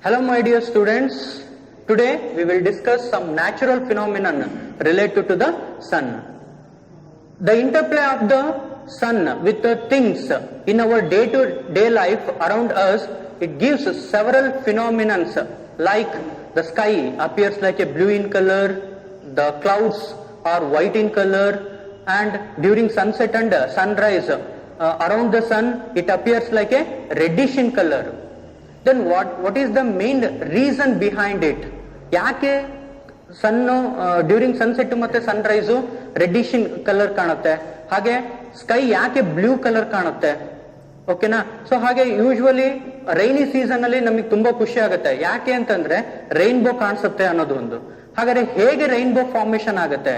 Hello my dear students, today we will discuss some natural phenomenon related to the sun. The interplay of the sun with the things in our day-to-day life around us, it gives several phenomena like the sky appears like a blue in color, the clouds are white in color, and during sunset and sunrise around the sun it appears like a reddish in color. Then what is the main reason behind it? ಯಾಕೆ son during sunset ಮತ್ತೆ Sunrise reddish colour ಕಾಣುತ್ತೆ, ಹಾಗೆ sky ಯಾಕೆ blue colour ಕಾಣುತ್ತೆ? ಓಕೆನಾ? So ಹಾಗೆ usually rainy season ಅಲ್ಲಿ ನಮಗೆ ತುಂಬಾ ಖುಷಿ ಆಗುತ್ತೆ. ಯಾಕೆ ಅಂತಂದ್ರೆ ರೈನ್ಬೋ ಕಾಣಿಸುತ್ತೆ ಅನ್ನೋದು ಒಂದು. ಹಾಗಾದ್ರೆ ಹೇಗೆ ರೈನ್ಬೋ ಫಾರ್ಮೇಶನ್ ಆಗುತ್ತೆ?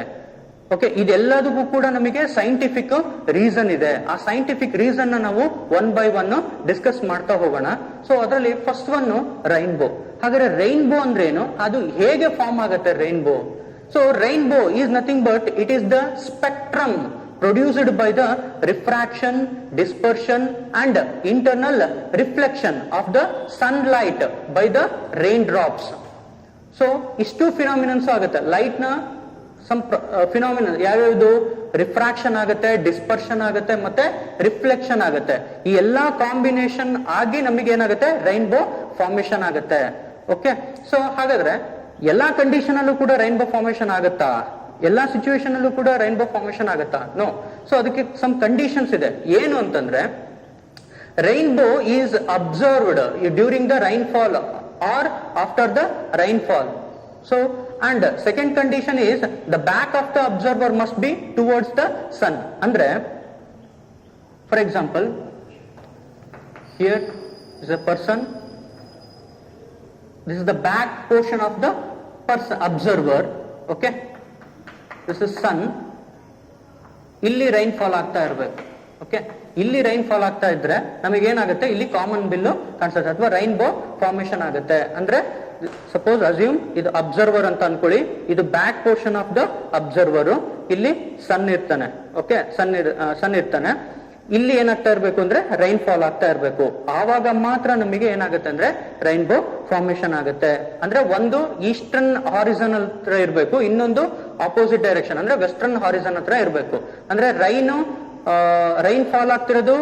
ಓಕೆ, ಇದೆಲ್ಲದಕ್ಕೂ ಕೂಡ ನಮಗೆ ಸೈಂಟಿಫಿಕ್ ರೀಸನ್ ಇದೆ. ಆ ಸೈಂಟಿಫಿಕ್ ರೀಸನ್ ನಾವು ಒನ್ ಬೈ ಒನ್ ಡಿಸ್ಕಸ್ ಮಾಡ್ತಾ ಹೋಗೋಣ. ಸೊ ಅದರಲ್ಲಿ ಫಸ್ಟ್ ಒನ್ ರೈನ್ಬೋ. ಹಾಗಾದ್ರೆ ರೈನ್ಬೋ ಅಂದ್ರೆ ಏನು, ಅದು ಹೇಗೆ ಫಾರ್ಮ್ ಆಗುತ್ತೆ rainbow? So rainbow is nothing but it is the spectrum produced by the refraction, dispersion and internal reflection of the sunlight by the raindrops. So ಇಷ್ಟು phenomenons ಆಗುತ್ತೆ. Light ನ some phenomena ಯಾವ್ಯಾವುದು? Refraction ಆಗುತ್ತೆ, dispersion ಆಗುತ್ತೆ, ಮತ್ತೆ reflection ಆಗುತ್ತೆ. ಈ ಎಲ್ಲಾ ಕಾಂಬಿನೇಷನ್ ಆಗಿ ನಮಗೆ ಏನಾಗುತ್ತೆ? ರೈನ್ಬೋ ಫಾರ್ಮೇಶನ್ ಆಗುತ್ತೆ. ಓಕೆ, ಸೊ ಹಾಗಾದ್ರೆ ಎಲ್ಲಾ ಕಂಡೀಷನ್ ಅಲ್ಲೂ ಕೂಡ ರೈನ್ಬೋ ಫಾರ್ಮೇಶನ್ ಆಗುತ್ತಾ? ಎಲ್ಲಾ ಸಿಚುವೇಶನ್ ಅಲ್ಲೂ ಕೂಡ ರೈನ್ಬೋ ಫಾರ್ಮೇಶನ್ ಆಗುತ್ತಾ? ನೋ. ಸೊ ಅದಕ್ಕೆ ಸಮ್ ಕಂಡೀಷನ್ಸ್ ಇದೆ. ಏನು ಅಂತಂದ್ರೆ, rainbow is observed during the rainfall or after the rainfall. So, and second condition is the back of the observer must be towards the sun. Andre, for example, here is a person. This is the back portion of the person observer. Okay, this is sun. ಇಲ್ಲಿ rain fall ಆಗ್ತಾ ಇರಬೇಕು. Okay, ಇಲ್ಲಿ rain fall ಆಗ್ತಾ ಇದ್ರೆ ನಮಗೆ ಏನಾಗುತ್ತೆ? ಇಲ್ಲಿ common bill ಕಾಣಿಸುತ್ತೆ ಅಥವಾ ರೈನ್ಬೋ ಫಾರ್ಮೇಶನ್ ಆಗುತ್ತೆ. ಅಂದ್ರೆ ಸಪೋಸ್ ಅಸ್ಯೂಮ್ ಇದು ಅಬ್ಸರ್ವರ್ ಅಂತ ಅನ್ಕೊಳ್ಳಿ, ಇದು back portion of the observer, ಇಲ್ಲಿ ಸನ್ ಇರ್ತಾನೆ. ಓಕೆ, ಸನ್ ಇರ್ತಾನೆ. ಇಲ್ಲಿ ಏನಾಗ್ತಾ ಇರ್ಬೇಕು ಅಂದ್ರೆ ರೈನ್ ಫಾಲ್ ಆಗ್ತಾ ಇರ್ಬೇಕು. ಆವಾಗ ಮಾತ್ರ ನಮಗೆ ಏನಾಗುತ್ತೆ ಅಂದ್ರೆ ರೈನ್ಬೋ ಫಾರ್ಮೇಶನ್ ಆಗುತ್ತೆ. ಅಂದ್ರೆ ಒಂದು ಈಸ್ಟರ್ನ್ ಹಾರಿಸನ್ ಹತ್ರ ಇರ್ಬೇಕು, ಇನ್ನೊಂದು ಆಪೋಸಿಟ್ ಡೈರೆಕ್ಷನ್ ಅಂದ್ರೆ ವೆಸ್ಟರ್ನ್ ಹಾರಿಸನ್ ಹತ್ರ ಇರ್ಬೇಕು. ಅಂದ್ರೆ ರೈನ್ ಫಾಲ್ ಆಗ್ತಿರೋದು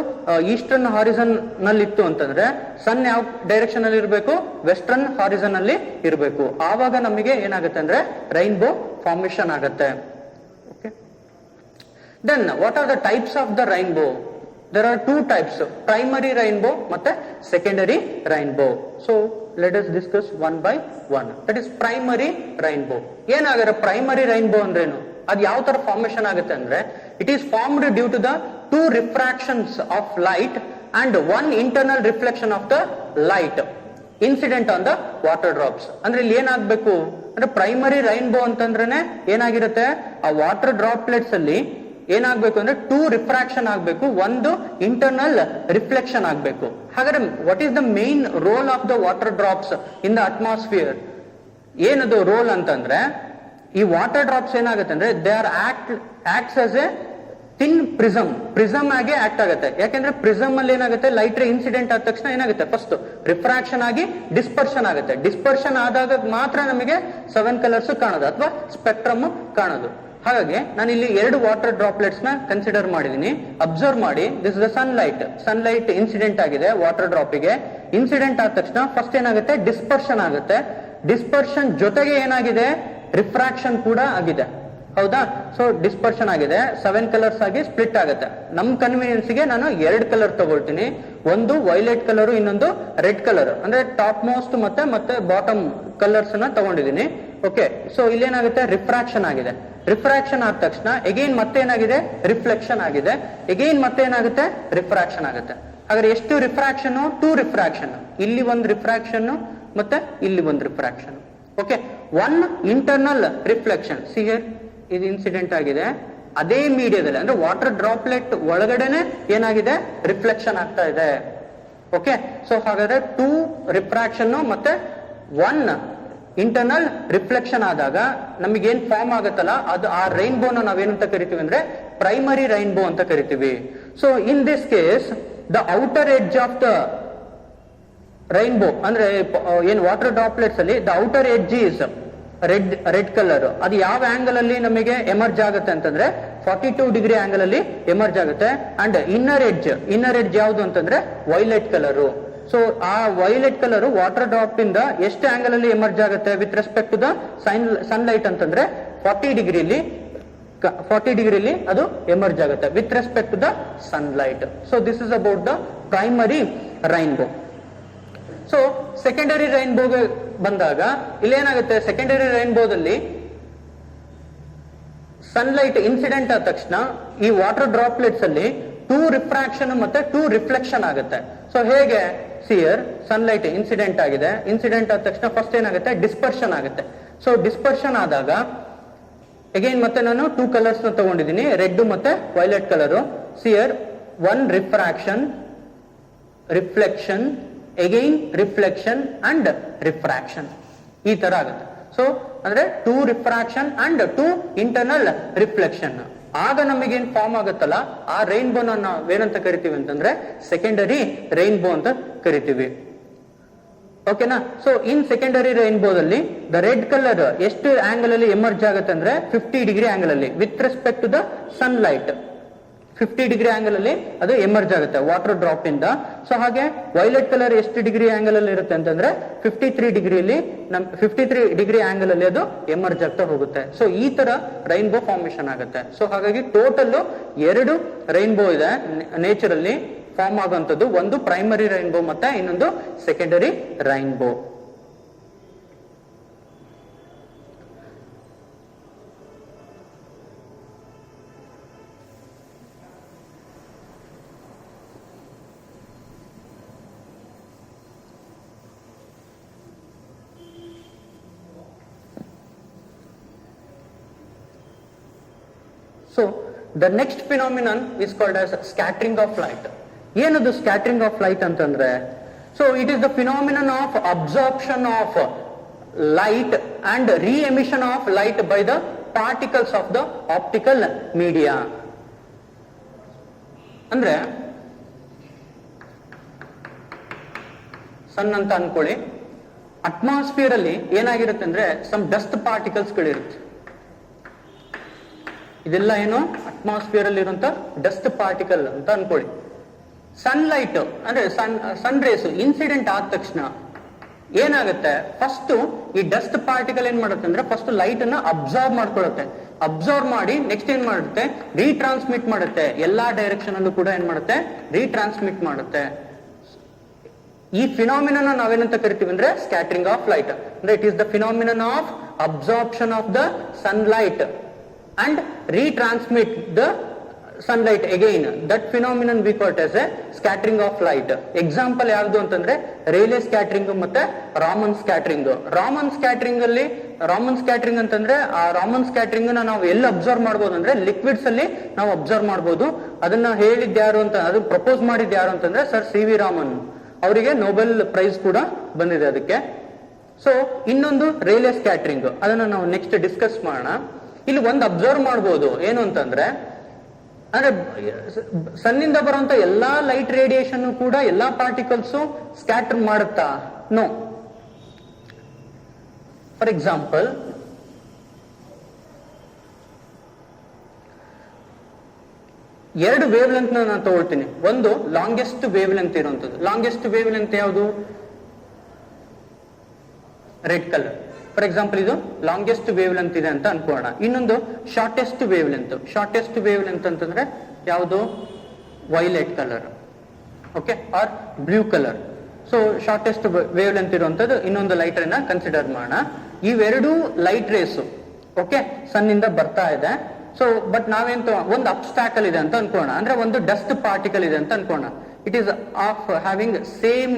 ಈಸ್ಟರ್ನ್ ಹಾರಿಸನ್ ನಲ್ಲಿ ಇತ್ತು ಅಂತಂದ್ರೆ ಸನ್ ಯಾವ ಡೈರೆಕ್ಷನ್ ಅಲ್ಲಿ ಇರಬೇಕು? ವೆಸ್ಟರ್ನ್ ಹಾರಿಸನ್ ಅಲ್ಲಿ ಇರಬೇಕು. ಆವಾಗ ನಮಗೆ ಏನಾಗುತ್ತೆ ಅಂದ್ರೆ ರೈನ್ಬೋ ಫಾರ್ಮೇಶನ್ ಆಗುತ್ತೆ. Okay, then what are the types of the rainbow? There are two types, primary rainbow ಮತ್ತೆ secondary rainbow. So let us discuss one by one. That is primary rainbow. ಏನಾಗುತ್ತೆ primary rainbow ಅಂದ್ರೇನು? ಅದು ಯಾವ ತರ formation ಆಗುತ್ತೆ ಅಂದ್ರೆ, it is formed due to the two refractions of light and one internal reflection of the light incident on the water drops. ಅಂದ್ರೆ ಇಲ್ಲಿ ಏನಾಗ್ಬೇಕು ಅಂದ್ರೆ ಪ್ರೈಮರಿ ರೈನ್ಬೋ ಅಂತಂದ್ರೆ ಏನಾಗಿರುತ್ತೆ? ಆ ವಾಟರ್ ಡ್ರಾಪ್ಲೆಟ್ಸ್ ಅಲ್ಲಿ ಏನಾಗ್ಬೇಕು ಅಂದ್ರೆ ಟೂ ರಿಫ್ರಾಕ್ಷನ್ ಆಗ್ಬೇಕು, ಒಂದು ಇಂಟರ್ನಲ್ ರಿಫ್ಲೆಕ್ಷನ್ ಆಗ್ಬೇಕು. ಹಾಗಾದ್ರೆ what is the main role of the water drops in the atmosphere? ಏನದು ರೋಲ್ ಅಂತಂದ್ರೆ, ಈ ವಾಟರ್ ಡ್ರಾಪ್ಸ್ ಏನಾಗುತ್ತೆ ಅಂದ್ರೆ they are acts as A thin prism ಆಗಿ ಆಕ್ಟ್ ಆಗುತ್ತೆ. ಯಾಕೆಂದ್ರೆ ಪ್ರಿಸಮ್ ಅಲ್ಲಿ ಏನಾಗುತ್ತೆ? ಲೈಟ್ ರೇ ಇನ್ಸಿಡೆಂಟ್ ಆದ ತಕ್ಷಣ ಏನಾಗುತ್ತೆ? ಫಸ್ಟ್ ರಿಫ್ರಾಕ್ಷನ್ ಆಗಿ ಡಿಸ್ಪರ್ಷನ್ ಆಗುತ್ತೆ. ಡಿಸ್ಪರ್ಷನ್ ಆದಾಗ ಮಾತ್ರ ನಮಗೆ 7 ಕಲರ್ಸ್ ಕಾಣೋದು ಅಥವಾ ಸ್ಪೆಕ್ಟ್ರಮ್ ಕಾಣೋದು. ಹಾಗಾಗಿ ನಾನು ಇಲ್ಲಿ 2 ವಾಟರ್ ಡ್ರಾಪ್ಲೆಟ್ಸ್ ನ ಕನ್ಸಿಡರ್ ಮಾಡಿದೀನಿ. ಅಬ್ಸರ್ವ್ ಮಾಡಿ, ದಿಸ್ ದ ಸನ್ಲೈಟ್ ಇನ್ಸಿಡೆಂಟ್ ಆಗಿದೆ ವಾಟರ್ ಡ್ರಾಪಿಗೆ. ಇನ್ಸಿಡೆಂಟ್ ಆದ ತಕ್ಷಣ ಫಸ್ಟ್ ಏನಾಗುತ್ತೆ? ಡಿಸ್ಪರ್ಷನ್ ಆಗುತ್ತೆ. ಡಿಸ್ಪರ್ಷನ್ ಜೊತೆಗೆ ಏನಾಗಿದೆ? ರಿಫ್ರಾಕ್ಷನ್ ಕೂಡ ಆಗಿದೆ. ಹೌದಾ? ಸೊ ಡಿಸ್ಪರ್ಷನ್ ಆಗಿದೆ, 7 ಕಲರ್ಸ್ ಆಗಿ ಸ್ಪ್ಲಿಟ್ ಆಗುತ್ತೆ. ನಮ್ ಕನ್ವೀನಿಯನ್ಸ್ ಗೆ ನಾನು 2 ಕಲರ್ ತಗೊಳ್ತೀನಿ. ಒಂದು ವೈಲೆಟ್ ಕಲರ್, ಇನ್ನೊಂದು ರೆಡ್ ಕಲರ್. ಅಂದ್ರೆ ಟಾಪ್ ಮೋಸ್ಟ್ ಮತ್ತೆ ಬಾಟಮ್ ಕಲರ್ಸ್ ನ ತಗೊಂಡಿದ್ದೀನಿ. ಓಕೆ, ಸೊ ಇಲ್ಲೇನಾಗುತ್ತೆ? ರಿಫ್ರಾಕ್ಷನ್ ಆಗಿದೆ. ರಿಫ್ರಾಕ್ಷನ್ ಆದ ತಕ್ಷಣ ಎಗೈನ್ ಮತ್ತೆ ಏನಾಗಿದೆ? ರಿಫ್ಲೆಕ್ಷನ್ ಆಗಿದೆ. ಎಗೈನ್ ಮತ್ತೆ ಏನಾಗುತ್ತೆ? ರಿಫ್ರಾಕ್ಷನ್ ಆಗುತ್ತೆ. ಹಾಗಾದ್ರೆ ಎಷ್ಟು ರಿಫ್ರಾಕ್ಷನ್? 2 ರಿಫ್ರಾಕ್ಷನ್. ಇಲ್ಲಿ ಒಂದು ರಿಫ್ರಾಕ್ಷನ್ ಮತ್ತೆ ಇಲ್ಲಿ ಒಂದು refraction. Okay, one internal reflection. See here, ಇದು ಇನ್ಸಿಡೆಂಟ್ ಆಗಿದೆ. ಅದೇ ಮೀಡಿಯಾದಲ್ಲಿ ಅಂದ್ರೆ ವಾಟರ್ ಡ್ರಾಪ್ಲೆಟ್ ಒಳಗಡೆನೆ ಏನಾಗಿದೆ? ರಿಫ್ಲೆಕ್ಷನ್ ಆಗ್ತಾ ಇದೆ. ಓಕೆ, ಸೊ ಹಾಗಾದ್ರೆ 2 ರಿಫ್ರಾಕ್ಷನ್ ಮತ್ತೆ 1 ಇಂಟರ್ನಲ್ ರಿಫ್ಲೆಕ್ಷನ್ ಆದಾಗ ನಮಗೇನ್ ಫಾರ್ಮ್ ಆಗುತ್ತಲ್ಲ, ಅದು ಆ ರೈನ್ಬೋನ ನಾವೇನಂತ ಕರಿತೀವಿ ಅಂದ್ರೆ ಪ್ರೈಮರಿ ರೈನ್ಬೋ ಅಂತ ಕರಿತೀವಿ. So in this case the outer edge of the rainbow ಅಂದ್ರೆ ಏನ್ ವಾಟರ್ ಡ್ರಾಪ್ಲೆಟ್ಸ್ ಅಲ್ಲಿ the outer edge is red colour. ಅದು ಯಾವ ಆಂಗಲ್ ಅಲ್ಲಿ ನಮಗೆ ಎಮರ್ಜ್ ಆಗುತ್ತೆ ಅಂತಂದ್ರೆ 42 ಡಿಗ್ರಿ ಆಂಗಲ್ ಅಲ್ಲಿ ಎಮರ್ಜ್ ಆಗುತ್ತೆ. ಅಂಡ್ ಇನ್ನರ್ ಎಡ್ಜ್ ಯಾವುದು ಅಂತಂದ್ರೆ ವೈಲೆಟ್ ಕಲರ್. ಸೊ ಆ ವೈಲೆಟ್ ಕಲರ್ ವಾಟರ್ ಡ್ರಾಪ್ ಇಂದ ಎಷ್ಟು ಆಂಗಲ್ ಅಲ್ಲಿ ಎಮರ್ಜ್ ಆಗುತ್ತೆ with respect to the sunlight ಅಂತಂದ್ರೆ 40 ಡಿಗ್ರಿಲಿ ಅದು ಎಮರ್ಜ್ ಆಗುತ್ತೆ with respect to the sunlight. So this is about the primary rainbow. So secondary ರೈನ್ಬೋಗೆ ಬಂದಾಗ ಇಲ್ಲೇನಾಗುತ್ತೆ, ಸೆಕೆಂಡರಿ ರೈನ್ಬೋದಲ್ಲಿ ಸನ್ಲೈಟ್ ಇನ್ಸಿಡೆಂಟ್ ಆದ ತಕ್ಷಣ ಈ ವಾಟರ್ ಡ್ರಾಪ್ಲೆಟ್ಸ್ ಅಲ್ಲಿ 2 ರಿಫ್ರಾಕ್ಷನ್ ಮತ್ತೆ 2 ರಿಫ್ಲೆಕ್ಷನ್ ಆಗುತ್ತೆ. ಸೊ ಹೇಗೆ, ಸಿಯರ್ ಸನ್ಲೈಟ್ ಇನ್ಸಿಡೆಂಟ್ ಆಗಿದೆ, ಇನ್ಸಿಡೆಂಟ್ ಆದ ತಕ್ಷಣ ಫಸ್ಟ್ ಏನಾಗುತ್ತೆ, ಡಿಸ್ಪರ್ಷನ್ ಆಗುತ್ತೆ. ಸೊ ಡಿಸ್ಪರ್ಷನ್ ಆದಾಗ ಅಗೈನ್ ಮತ್ತೆ ನಾನು 2 ಕಲರ್ಸ್ ನ ತಗೊಂಡಿದ್ದೀನಿ, ರೆಡ್ ಮತ್ತೆ ವೈಲೆಟ್ ಕಲರ್. ಸಿಯರ್ 1 refraction, reflection, again reflection and refraction, ಈ ತರ ಆಗುತ್ತೆ. ಸೊ ಅಂದ್ರೆ 2 ರಿಫ್ರಾಕ್ಷನ್ ಅಂಡ್ 2 ಇಂಟರ್ನಲ್ ರಿಫ್ಲೆಕ್ಷನ್. ಆಗ ನಮಗೇನ್ ಫಾರ್ಮ್ ಆಗುತ್ತಲ್ಲ ಆ ರೈನ್ಬೋನ ನಾವೇನಂತ ಕರಿತೀವಿ ಅಂತಂದ್ರೆ ಸೆಕೆಂಡರಿ ರೈನ್ಬೋ ಅಂತ ಕರಿತೀವಿ. ಓಕೆನಾ. ಸೊ ಇನ್ ಸೆಕೆಂಡರಿ ರೈನ್ಬೋದಲ್ಲಿ ದ ರೆಡ್ ಕಲರ್ ಎಷ್ಟು ಆಂಗಲ್ ಅಲ್ಲಿ ಎಮರ್ಜ್ ಆಗುತ್ತೆ ಅಂದ್ರೆ 50 ಡಿಗ್ರಿ ಆಂಗಲ್ ಅಲ್ಲಿ with respect to the sunlight. 50 degree angle ಅಲ್ಲಿ ಅದು ಎಮರ್ಜ್ ಆಗುತ್ತೆ ವಾಟರ್ ಡ್ರಾಪ್ ಇಂದ. ಸೊ ಹಾಗೆ ವೈಲೆಟ್ ಕಲರ್ ಎಷ್ಟು ಡಿಗ್ರಿ ಆಂಗಲ್ ಅಲ್ಲಿ ಇರುತ್ತೆ ಅಂತಂದ್ರೆ 53 ಡಿಗ್ರಿ ಆಂಗಲ್ ಅಲ್ಲಿ ಅದು ಎಮರ್ಜ್ ಆಗ್ತಾ ಹೋಗುತ್ತೆ. ಸೊ ಈ ತರ ರೈನ್ಬೋ ಫಾರ್ಮೇಶನ್ ಆಗುತ್ತೆ. ಸೊ ಹಾಗಾಗಿ ಟೋಟಲ್ 2 ರೈನ್ಬೋ ಇದೆ ನೇಚರ್ ಅಲ್ಲಿ ಫಾರ್ಮ್ ಆಗುವಂತದ್ದು, ಒಂದು ಪ್ರೈಮರಿ ರೈನ್ಬೋ ಮತ್ತೆ ಇನ್ನೊಂದು secondary rainbow. So the next phenomenon is called as scattering of light. ಏನದು ಸ್ಕ್ಯಾಟರಿಂಗ್ ಆಫ್ ಲೈಟ್ ಅಂತಂದ್ರೆ, so it is the phenomenon of absorption of light and reemission of light by the particles of the optical media. ಅಂದ್ರೆ sun ಅಂತ ಅನ್ಕೊಳ್ಳಿ, atmosphere ಅಲ್ಲಿ ಏನಾಗಿರುತ್ತೆ ಅಂದ್ರೆ some dust particles ಗಳಿರುತ್ತೆ. ಇದೆಲ್ಲ ಏನು ಅಟ್ಮಾಸ್ಫಿಯರ್ ಅಲ್ಲಿ ಇರುವಂತ ಡಸ್ಟ್ ಪಾರ್ಟಿಕಲ್ ಅಂತ ಅನ್ಕೊಳ್ಳಿ. ಸನ್ಲೈಟ್ ಅಂದ್ರೆ ಸನ್ ರೇಸ್ ಇನ್ಸಿಡೆಂಟ್ ಆದ ತಕ್ಷಣ ಏನಾಗುತ್ತೆ, ಫಸ್ಟ್ ಈ ಡಸ್ಟ್ ಪಾರ್ಟಿಕಲ್ ಏನ್ ಮಾಡುತ್ತೆ ಅಂದ್ರೆ ಫಸ್ಟ್ ಲೈಟ್ ಅನ್ನ ಅಬ್ಸಾರ್ವ್ ಮಾಡ್ಕೊಳ್ಳುತ್ತೆ. ಅಬ್ಸಾರ್ವ್ ಮಾಡಿ ನೆಕ್ಸ್ಟ್ ಏನ್ ಮಾಡುತ್ತೆ, ರೀಟ್ರಾನ್ಸ್ಮಿಟ್ ಮಾಡುತ್ತೆ. ಎಲ್ಲಾ ಡೈರೆಕ್ಷನ್ ಅಲ್ಲೂ ಕೂಡ ಏನ್ ಮಾಡುತ್ತೆ, ರೀಟ್ರಾನ್ಸ್ಮಿಟ್ ಮಾಡುತ್ತೆ. ಈ ಫಿನಾಮಿನನ್ ನಾವೇನಂತ ಕರಿತೀವಿ ಅಂದ್ರೆ ಸ್ಕ್ಯಾಟರಿಂಗ್ ಆಫ್ ಲೈಟ್. ಅಂದ್ರೆ it is the phenomenon of absorption of the sunlight and retransmit the sunlight again. That phenomenon we call it as a scattering of light. Example ಯಾವುದು ಅಂತಂದ್ರೆ ರೇಲೆ ಸ್ಕ್ಯಾಟರಿಂಗ್ ಮತ್ತೆ ರಾಮನ್ ಸ್ಕ್ಯಾಟರಿಂಗ್. ರಾಮನ್ ಸ್ಕ್ಯಾಟರಿಂಗ್ ಅಂತಂದ್ರೆ ಆ Raman scattering ನಾವು ಎಲ್ಲಿ observe ಮಾಡಬಹುದು ಅಂದ್ರೆ ಲಿಕ್ವಿಡ್ಸ್ ಅಲ್ಲಿ ನಾವು ಅಬ್ಸರ್ವ್ ಮಾಡಬಹುದು. ಅದನ್ನ ಹೇಳಿದ್ ಯಾರು ಅಂತ, ಅದು ಪ್ರಪೋಸ್ ಮಾಡಿದ್ ಯಾರು ಅಂತಂದ್ರೆ ಸರ್ ಸಿ ವಿ ರಾಮನ್. ಅವರಿಗೆ ನೊಬೆಲ್ ಪ್ರೈಸ್ ಕೂಡ ಬಂದಿದೆ ಅದಕ್ಕೆ. ಸೊ ಇನ್ನೊಂದು ರೇಲೆ ಸ್ಕ್ಯಾಟರಿಂಗ್, ಅದನ್ನ ನಾವು ನೆಕ್ಸ್ಟ್ ಡಿಸ್ಕಸ್ ಮಾಡೋಣ. ಇಲ್ಲಿ ಒಂದು ಅಬ್ಸರ್ವ್ ಮಾಡಬಹುದು ಏನು ಅಂತಂದ್ರೆ, ಅಂದ್ರೆ ಸನ್ನಿಂದ ಬರುವಂತ ಎಲ್ಲಾ ಲೈಟ್ ರೇಡಿಯೇಷನ್ ಕೂಡ ಎಲ್ಲಾ ಪಾರ್ಟಿಕಲ್ಸ್ ಸ್ಕ್ಯಾಟರ್ ಮಾಡುತ್ತಾ? ನೋ. ಫಾರ್ ಎಕ್ಸಾಂಪಲ್, ಎರಡು ವೇವ್ ಲೆಂತ್ ನಾನು ತಗೊಳ್ತೀನಿ. ಒಂದು ಲಾಂಗೆಸ್ಟ್ ವೇವ್ ಲೆಂತ್ ಇರುವಂತದ್ದು. ಲಾಂಗೆಸ್ಟ್ ವೇವ್ ಲೆಂತ್ ಯಾವುದು? Red colour. ಫಾರ್ ಎಕ್ಸಾಂಪಲ್ ಇದು ಲಾಂಗೆಸ್ಟ್ ವೇವ್ ಲೆಂತ್ ಇದೆ ಅಂತ ಅನ್ಕೋಣ. ಇನ್ನೊಂದು shortest wave length. Shortest wave length ಅಂತಂದ್ರೆ ಯಾವುದು? Violet colour, okay, or blue colour. So shortest wave length ಇರುವಂತದ್ದು ಇನ್ನೊಂದು ಲೈಟ್ ರೇನ ಕನ್ಸಿಡರ್ ಮಾಡೋಣ. ಇವೆರಡು ಲೈಟ್ ರೇಸ್ ಓಕೆ ಸನ್ನಿಂದ ಬರ್ತಾ ಇದೆ. ಸೊ ಬಟ್ ನಾವೇನ್ ಒಂದು ಅಬ್ಸ್ಟ್ಯಾಕಲ್ ಇದೆ ಅಂತ ಅನ್ಕೋಣ, ಅಂದ್ರೆ ಒಂದು ಡಸ್ಟ್ ಪಾರ್ಟಿಕಲ್ ಇದೆ ಅಂತ ಅನ್ಕೋಣ. It is of having same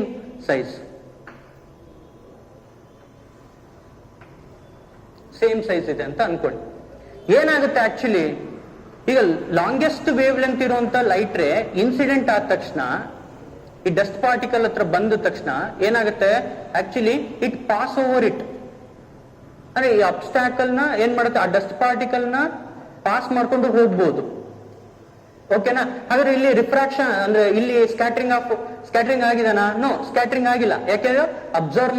size ಇದೆ ಅಂತ ಅನ್ಕೊಳ್ಳಿ. ಏನಾಗುತ್ತೆ ಆಕ್ಚುಲಿ, ಈಗ ಲಾಂಗೆಸ್ಟ್ ವೇವ್ ಲೆಂತ್ ಇರುವಂತ ಲೈಟ್ ರೇ ಇನ್ಸಿಡೆಂಟ್ ಆದ ತಕ್ಷಣ, ಈ ಡಸ್ಟ್ ಪಾರ್ಟಿಕಲ್ ಹತ್ರ ಬಂದ ತಕ್ಷಣ ಏನಾಗುತ್ತೆ, actually it pass over it. ಅಂದ್ರೆ ಈ ಅಬ್ಸ್ಟ್ಯಾಕಲ್ ನ ಏನ್ ಮಾಡುತ್ತೆ, ಆ ಡಸ್ಟ್ ಪಾರ್ಟಿಕಲ್ ನ ಪಾಸ್ ಮಾಡ್ಕೊಂಡು ಹೋಗ್ಬೋದು. ಓಕೆನಾ? ಹಾಗಾದ್ರೆ ಇಲ್ಲಿ ರಿಫ್ರಾಕ್ಷನ್ ಅಂದ್ರೆ ಇಲ್ಲಿ ಸ್ಕ್ಯಾಟರಿಂಗ್ ಆಗಿದಾನ? ನೋ, ಸ್ಕ್ಯಾಟರಿಂಗ್ ಆಗಿಲ್ಲ. ಯಾಕೆಂದ್ರೆ ಅಬ್ಸರ್ವ್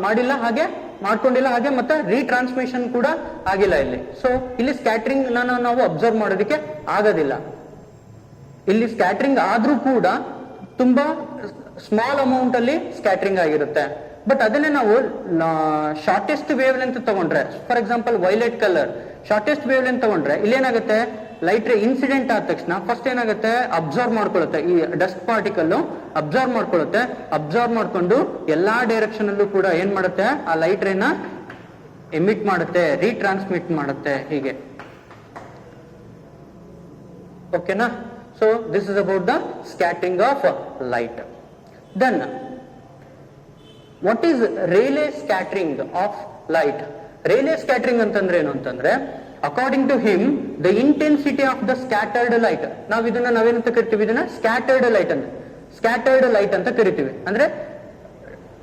ಮಾಡಿಲ್ಲ, ಹಾಗೆ ಮಾಡ್ಕೊಂಡಿಲ್ಲ, ಹಾಗೆ ಮತ್ತೆ ರೀಟ್ರಾನ್ಸ್ಮಿಷನ್ ಕೂಡ ಆಗಿಲ್ಲ ಇಲ್ಲಿ. ಸೊ ಇಲ್ಲಿ ಸ್ಕ್ಯಾಟರಿಂಗ್ ನಾವು ಅಬ್ಸರ್ವ್ ಮಾಡೋದಕ್ಕೆ ಆಗೋದಿಲ್ಲ. ಇಲ್ಲಿ ಸ್ಕ್ಯಾಟರಿಂಗ್ ಆದ್ರೂ ಕೂಡ ತುಂಬಾ ಸ್ಮಾಲ್ ಅಮೌಂಟ್ ಅಲ್ಲಿ ಸ್ಕ್ಯಾಟರಿಂಗ್ ಆಗಿರುತ್ತೆ. ಬಟ್ ಅದನ್ನೇ ನಾವು ಶಾರ್ಟೆಸ್ಟ್ ವೇವ್ ಲೆಂತ್ ತಗೊಂಡ್ರೆ, for example violet colour shortest wave length ತಗೊಂಡ್ರೆ ಇಲ್ಲೇನಾಗುತ್ತೆ, ಲೈಟ್ ರೇ ಇನ್ಸಿಡೆಂಟ್ ಆದ ತಕ್ಷಣ ಫಸ್ಟ್ ಏನಾಗುತ್ತೆ, ಅಬ್ಸರ್ವ್ ಮಾಡ್ಕೊಳ್ಳುತ್ತೆ. ಈ ಡಸ್ಟ್ ಪಾರ್ಟಿಕಲ್ ಅಬ್ಸರ್ವ್ ಮಾಡ್ಕೊಳ್ಳುತ್ತೆ. ಅಬ್ಸರ್ವ್ ಮಾಡ್ಕೊಂಡು ಎಲ್ಲಾ ಡೈರೆಕ್ಷನ್ ಅಲ್ಲೂ ಕೂಡ ಏನ್ ಮಾಡುತ್ತೆ, ಆ ಲೈಟ್ ರೇನ ಎಮಿಟ್ ಮಾಡುತ್ತೆ, ರೀಟ್ರಾನ್ಸ್ಮಿಟ್ ಮಾಡುತ್ತೆ, ಹೀಗೆ. ಓಕೆನಾ? So this is about the scattering of light. Then what is Rayleigh scattering of light? Rayleigh scattering ಅಂತಂದ್ರೆ ಏನು ಅಂತಂದ್ರೆ, according to him the intensity of the scattered light, ನಾವೇನಂತ ಕರಿತೀವಿ, ಇದನ್ನ ಸ್ಕ್ಯಾಟರ್ಡ್ ಲೈಟ್ ಅಂತ, ಸ್ಕ್ಯಾಟರ್ಡ್ ಲೈಟ್ ಅಂತ ಕರಿತೀವಿ. ಅಂದ್ರೆ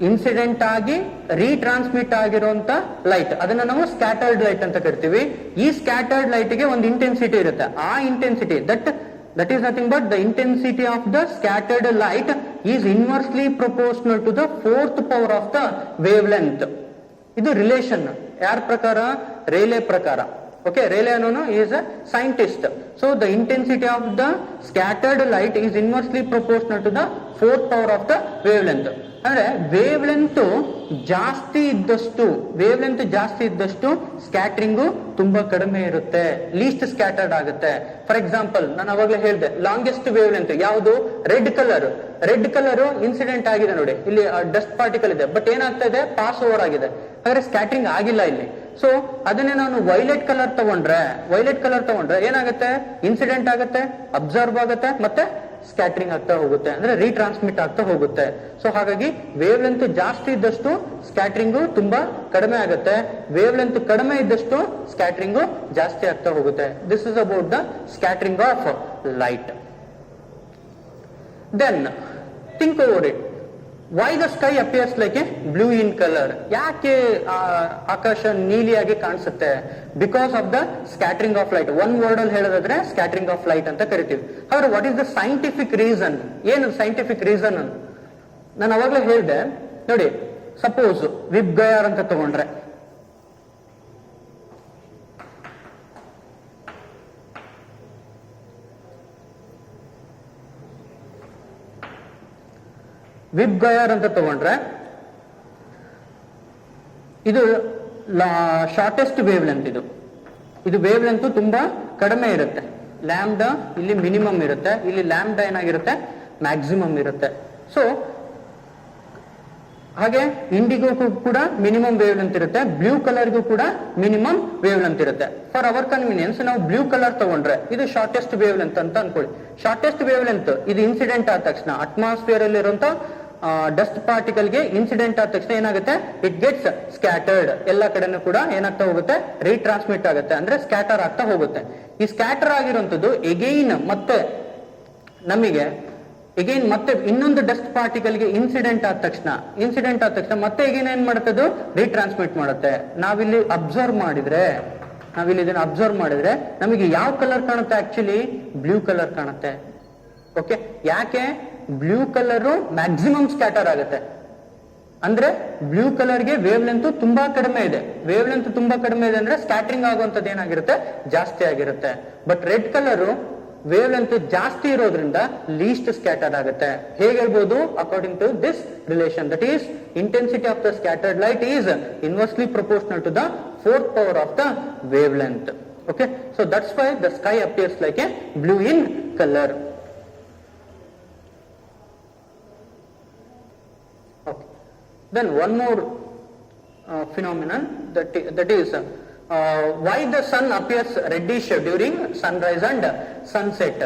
ಇನ್ಸಿಡೆಂಟ್ ಆಗಿ ರೀಟ್ರಾನ್ಸ್ಮಿಟ್ ಆಗಿರುವಂತ ಲೈಟ್, ಅದನ್ನ ನಾವು ಸ್ಕ್ಯಾಟರ್ಡ್ ಲೈಟ್ ಅಂತ ಕರಿತೀವಿ. ಈ ಸ್ಕ್ಯಾಟರ್ಡ್ ಲೈಟ್ ಗೆ ಒಂದು ಇಂಟೆನ್ಸಿಟಿ ಇರುತ್ತೆ. ಆ intensity that is nothing but the intensity of the scattered light is inversely proportional to the fourth power of the wavelength. ಇದು ರಿಲೇಷನ್ ಯಾರ ಪ್ರಕಾರ? ರೇಲೆ ಪ್ರಕಾರ. ಓಕೆ, ರೇಲೆ ಅನ್ನೋನು is a scientist. So the intensity of the scattered light is inversely proportional to the fourth power of the wave length. ಅಂದ್ರೆ wave length ಜಾಸ್ತಿ ಇದ್ದಷ್ಟು scattering ತುಂಬಾ ಕಡಿಮೆ ಇರುತ್ತೆ, ಲೀಸ್ಟ್ ಸ್ಕ್ಯಾಟರ್ಡ್ ಆಗುತ್ತೆ. ಫಾರ್ ಎಕ್ಸಾಂಪಲ್ ನಾನು ಅವಾಗಲೇ ಹೇಳಿದೆ, ಲಾಂಗೆಸ್ಟ್ ವೇವ್ ಲೆಂತ್ ಯಾವುದು? ರೆಡ್ ಕಲರ್ ಇನ್ಸಿಡೆಂಟ್ ಆಗಿದೆ ನೋಡಿ, ಇಲ್ಲಿ ಡಸ್ಟ್ ಪಾರ್ಟಿಕಲ್ ಇದೆ, ಬಟ್ ಏನಾಗ್ತಾ ಇದೆ, ಪಾಸ್ ಓವರ್ ಆಗಿದೆ, ಹಾಗಾದ್ರೆ ಸ್ಕ್ಯಾಟರಿಂಗ್ ಆಗಿಲ್ಲ ಇಲ್ಲಿ. ಸೊ ಅದನ್ನೇ ನಾನು ವೈಲೆಟ್ ಕಲರ್ ತಗೊಂಡ್ರೆ ಏನಾಗುತ್ತೆ, ಇನ್ಸಿಡೆಂಟ್ ಆಗುತ್ತೆ, ಅಬ್ಸರ್ವ್ ಆಗುತ್ತೆ, ಮತ್ತೆ ಸ್ಕ್ಯಾಟರಿಂಗ್ ಆಗ್ತಾ ಹೋಗುತ್ತೆ, ಅಂದ್ರೆ ರೀಟ್ರಾನ್ಸ್ಮಿಟ್ ಆಗ್ತಾ ಹೋಗುತ್ತೆ. ಸೊ ಹಾಗಾಗಿ ವೇವ್ ಲೆಂತ್ ಜಾಸ್ತಿ ಇದ್ದಷ್ಟು ಸ್ಕ್ಯಾಟರಿಂಗು ತುಂಬಾ ಕಡಿಮೆ ಆಗುತ್ತೆ, ವೇವ್ ಲೆಂತ್ ಕಡಿಮೆ ಇದ್ದಷ್ಟು ಸ್ಕ್ಯಾಟರಿಂಗು ಜಾಸ್ತಿ ಆಗ್ತಾ ಹೋಗುತ್ತೆ. This is about the scattering of light. Then think over it. Why the sky appears like a blue in colour? ಯಾಕೆ ಆಕಾಶ ನೀಲಿಯಾಗಿ ಕಾಣಿಸುತ್ತೆ? Because of the scattering of light. One word ಅಲ್ಲಿ ಹೇಳೋದಾದ್ರೆ ಸ್ಕ್ಯಾಟರಿಂಗ್ ಆಫ್ ಲೈಟ್ ಅಂತ ಕರಿತೀವಿ. ಹಾಗಾದ್ರೆ what is the scientific reason? ಏನು ಸೈಂಟಿಫಿಕ್ ರೀಸನ್? ನಾನು ಅವಾಗಲೇ ಹೇಳಿದೆ ನೋಡಿ, ಸಪೋಸ್ ವಿಬ್ ಗಯರ್ ಅಂತ ತಗೊಂಡ್ರೆ, ಇದು ಶಾರ್ಟೆಸ್ಟ್ ವೇವ್ ಲೆಂತ್. ಇದು ವೇವ್ ಲೆಂತ್ ತುಂಬಾ ಕಡಿಮೆ ಇರುತ್ತೆ. ಲ್ಯಾಂಬ್ಡಾ ಇಲ್ಲಿ ಮಿನಿಮಮ್ ಇರುತ್ತೆ, ಇಲ್ಲಿ ಲ್ಯಾಂಬ್ಡಾ ಏನಾಗಿರುತ್ತೆ, ಮ್ಯಾಕ್ಸಿಮಮ್ ಇರುತ್ತೆ. ಸೊ ಹಾಗೆ ಇಂಡಿಗೋ ಕೂಡ ಮಿನಿಮಮ್ ವೇವ್ ಲೆಂತ್ ಇರುತ್ತೆ, ಬ್ಲೂ ಕಲರ್ಗೂ ಕೂಡ ಮಿನಿಮಮ್ ವೇವ್ ಲೆಂತ್ ಇರುತ್ತೆ. ಫಾರ್ ಅವರ್ ಕನ್ವೀನಿಯನ್ಸ್ ನಾವು ಬ್ಲೂ ಕಲರ್ ತಗೊಂಡ್ರೆ ಇದು ಶಾರ್ಟೆಸ್ಟ್ ವೇವ್ ಲೆಂತ್ ಅಂತ ಅನ್ಕೊಳ್ಳಿ. ಶಾರ್ಟೆಸ್ಟ್ ವೇವ್ ಲೆಂತ್ ಇದು ಇನ್ಸಿಡೆಂಟ್ ಆದ ತಕ್ಷಣ ಅಟ್ಮಾಸ್ಫಿಯರ್ ಅಲ್ಲಿ ಇರುವಂತ ಡಸ್ಟ್ ಪಾರ್ಟಿಕಲ್ ಗೆ ಇನ್ಸಿಡೆಂಟ್ ಆದ ತಕ್ಷಣ ಏನಾಗುತ್ತೆ, ಇಟ್ ಗೆಟ್ಸ್ ಸ್ಕ್ಯಾಟರ್ಡ್. ಎಲ್ಲ ಕಡೆನೂ ಕೂಡ ಏನಾಗ್ತಾ ಹೋಗುತ್ತೆ, ರೀಟ್ರಾನ್ಸ್ಮಿಟ್ ಆಗುತ್ತೆ, ಅಂದ್ರೆ ಸ್ಕ್ಯಾಟರ್ ಆಗ್ತಾ ಹೋಗುತ್ತೆ. ಈ ಸ್ಕ್ಯಾಟರ್ ಆಗಿರುವಂತದ್ದು ಎಗೈನ್ ಮತ್ತೆ ಇನ್ನೊಂದು ಡಸ್ಟ್ ಪಾರ್ಟಿಕಲ್ ಗೆ ಇನ್ಸಿಡೆಂಟ್ ಆದ ತಕ್ಷಣ ಮತ್ತೆ ಎಗೈನ್ ಏನ್ ಮಾಡುತ್ತೆ, ರೀಟ್ರಾನ್ಸ್ಮಿಟ್ ಮಾಡುತ್ತೆ. ನಾವಿಲ್ಲಿ ಇದನ್ನ ಅಬ್ಸರ್ವ್ ಮಾಡಿದ್ರೆ ನಮಗೆ ಯಾವ ಕಲರ್ ಕಾಣುತ್ತೆ? ಆಕ್ಚುಲಿ ಬ್ಲೂ ಕಲರ್ ಕಾಣುತ್ತೆ. ಓಕೆ, ಯಾಕೆ? ಬ್ಲೂ ಕಲರ್ ಮ್ಯಾಕ್ಸಿಮಮ್ ಸ್ಕ್ಯಾಟರ್ ಆಗುತ್ತೆ. ಅಂದ್ರೆ ಬ್ಲೂ ಕಲರ್ಗೆ ವೇವ್ ಲೆಂತ್ ತುಂಬಾ ಕಡಿಮೆ ಇದೆ. ಅಂದ್ರೆ ಸ್ಕ್ಯಾಟರಿಂಗ್ ಆಗುವಂತದ್ದು ಏನಾಗಿರುತ್ತೆ, ಜಾಸ್ತಿ ಆಗಿರುತ್ತೆ. But red colour wave length ಜಾಸ್ತಿ ಇರೋದ್ರಿಂದ ಲೀಸ್ಟ್ ಸ್ಕ್ಯಾಟರ್ ಆಗುತ್ತೆ. ಹೇಗೆ ಹೇಳ್ಬೋದು? According to this relation, that is intensity of the scattered light is inversely proportional to the fourth power of the wave length. Okay, so that's why the sky appears like a blue in colour. Then one more phenomenon, that is why the sun appears reddish during sunrise and sunset.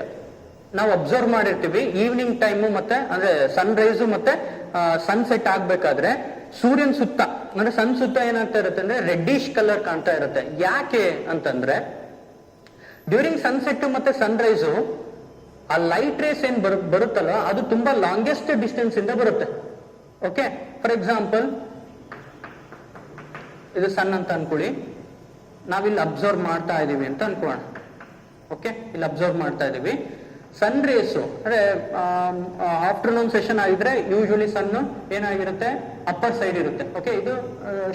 ನಾವು observe ಮಾಡಿರ್ತೀವಿ evening time ಮತ್ತೆ ಅಂದ್ರೆ sunrise ಮತ್ತೆ sunset ಆಗ್ಬೇಕಾದ್ರೆ ಸೂರ್ಯನ ಸುತ್ತ ಅಂದ್ರೆ ಸನ್ ಸುತ್ತ ಏನಾಗ್ತಾ ಇರುತ್ತೆ ಅಂದ್ರೆ ರೆಡ್ಡಿಶ್ ಕಲರ್ ಕಾಣ್ತಾ ಇರುತ್ತೆ. ಯಾಕೆ ಅಂತಂದ್ರೆ ಡ್ಯೂರಿಂಗ್ ಸನ್ಸೆಟ್ ಮತ್ತೆ ಸನ್ರೈಸು ಆ ಲೈಟ್ ರೇಸ್ ಏನ್ ಬರುತ್ತಲ್ಲ ಅದು ತುಂಬಾ ಲಾಂಗೆಸ್ಟ್ ಡಿಸ್ಟೆನ್ಸ್ ಇಂದ ಬರುತ್ತೆ. ಓಕೆ, ಫಾರ್ ಎಕ್ಸಾಂಪಲ್ ಇದು ಸನ್ ಅಂತ ಅನ್ಕೊಳ್ಳಿ, ನಾವಿಲ್ಲಿ ಅಬ್ಸರ್ವ್ ಮಾಡ್ತಾ ಇದೀವಿ ಅಂತ ಅನ್ಕೋಣ. ಓಕೆ, ಇಲ್ಲಿ ಅಬ್ಸರ್ವ್ ಮಾಡ್ತಾ ಇದೀವಿ. ಸನ್ ರೇಸು ಅಂದ್ರೆ ಆಫ್ಟರ್ನೂನ್ ಸೆಷನ್ ಆಗಿದ್ರೆ ಯೂಶಲಿ ಸನ್ ಏನಾಗಿರುತ್ತೆ, ಅಪ್ಪರ್ ಸೈಡ್ ಇರುತ್ತೆ. ಓಕೆ, ಇದು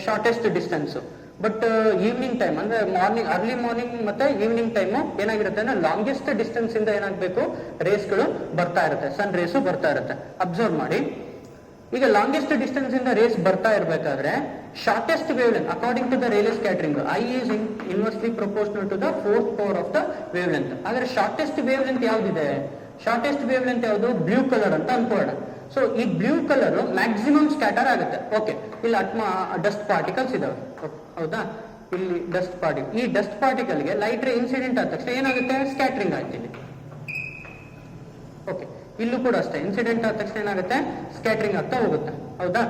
shortest distance. But evening time ಅಂದ್ರೆ ಮಾರ್ನಿಂಗ್, ಅರ್ಲಿ ಮಾರ್ನಿಂಗ್ ಮತ್ತೆ ಈವ್ನಿಂಗ್ ಟೈಮ್ ಏನಾಗಿರುತ್ತೆ ಅಂದ್ರೆ ಲಾಂಗೆಸ್ಟ್ ಡಿಸ್ಟೆನ್ಸ್ ಇಂದ ಏನಾಗಬೇಕು, ರೇಸ್ಗಳು ಬರ್ತಾ ಇರುತ್ತೆ, ಸನ್ ರೇಸು ಬರ್ತಾ ಇರುತ್ತೆ. ಅಬ್ಸರ್ವ್ ಮಾಡಿ, ಈಗ ಲಾಂಗೆಸ್ಟ್ ಡಿಸ್ಟೆನ್ಸ್ ಇಂದ ರೇಸ್ ಬರ್ತಾ ಇರಬೇಕಾದ್ರೆ shortest wave length according to the Rayleigh scattering I is inversely proportional to the fourth power of the wave length. ಹಾಗಾದ್ರೆ ಶಾರ್ಟೆಸ್ಟ್ ವೇವ್ ಲೆಂತ್ ಯಾವ್ದಿದೆ, ಶಾರ್ಟೆಸ್ಟ್ ವೇವ್ ಲೆಂತ್ ಯಾವುದು, ಬ್ಲೂ ಕಲರ್ ಅಂತ ಅನ್ಕೊಳ್ಳೋಣ. So ಈ blue colour maximum scatter ಆಗುತ್ತೆ. Okay, ಇಲ್ಲಿ dust particles ಇದಾವೆ, ಹೌದಾ, ಇಲ್ಲಿ ಡಸ್ಟ್ ಪಾರ್ಟಿಕಲ್, ಈ ಡಸ್ಟ್ ಪಾರ್ಟಿಕಲ್ ಗೆ ಲೈಟ್ ರೇ ಇನ್ಸಿಡೆಂಟ್ ಆದ ತಕ್ಷಣ ಏನಾಗುತ್ತೆ, ಸ್ಕ್ಯಾಟರಿಂಗ್ ಆಗ್ತಿದೆ. ಓಕೆ, ಇಲ್ಲೂ ಕೂಡ ಅಷ್ಟೇ, ಇನ್ಸಿಡೆಂಟ್ ಆದ ತಕ್ಷಣ ಏನಾಗುತ್ತೆ, ಸ್ಕ್ಯಾಟರಿಂಗ್ ಆಗ್ತಾ ಹೋಗುತ್ತೆ, ಹೌದಾ.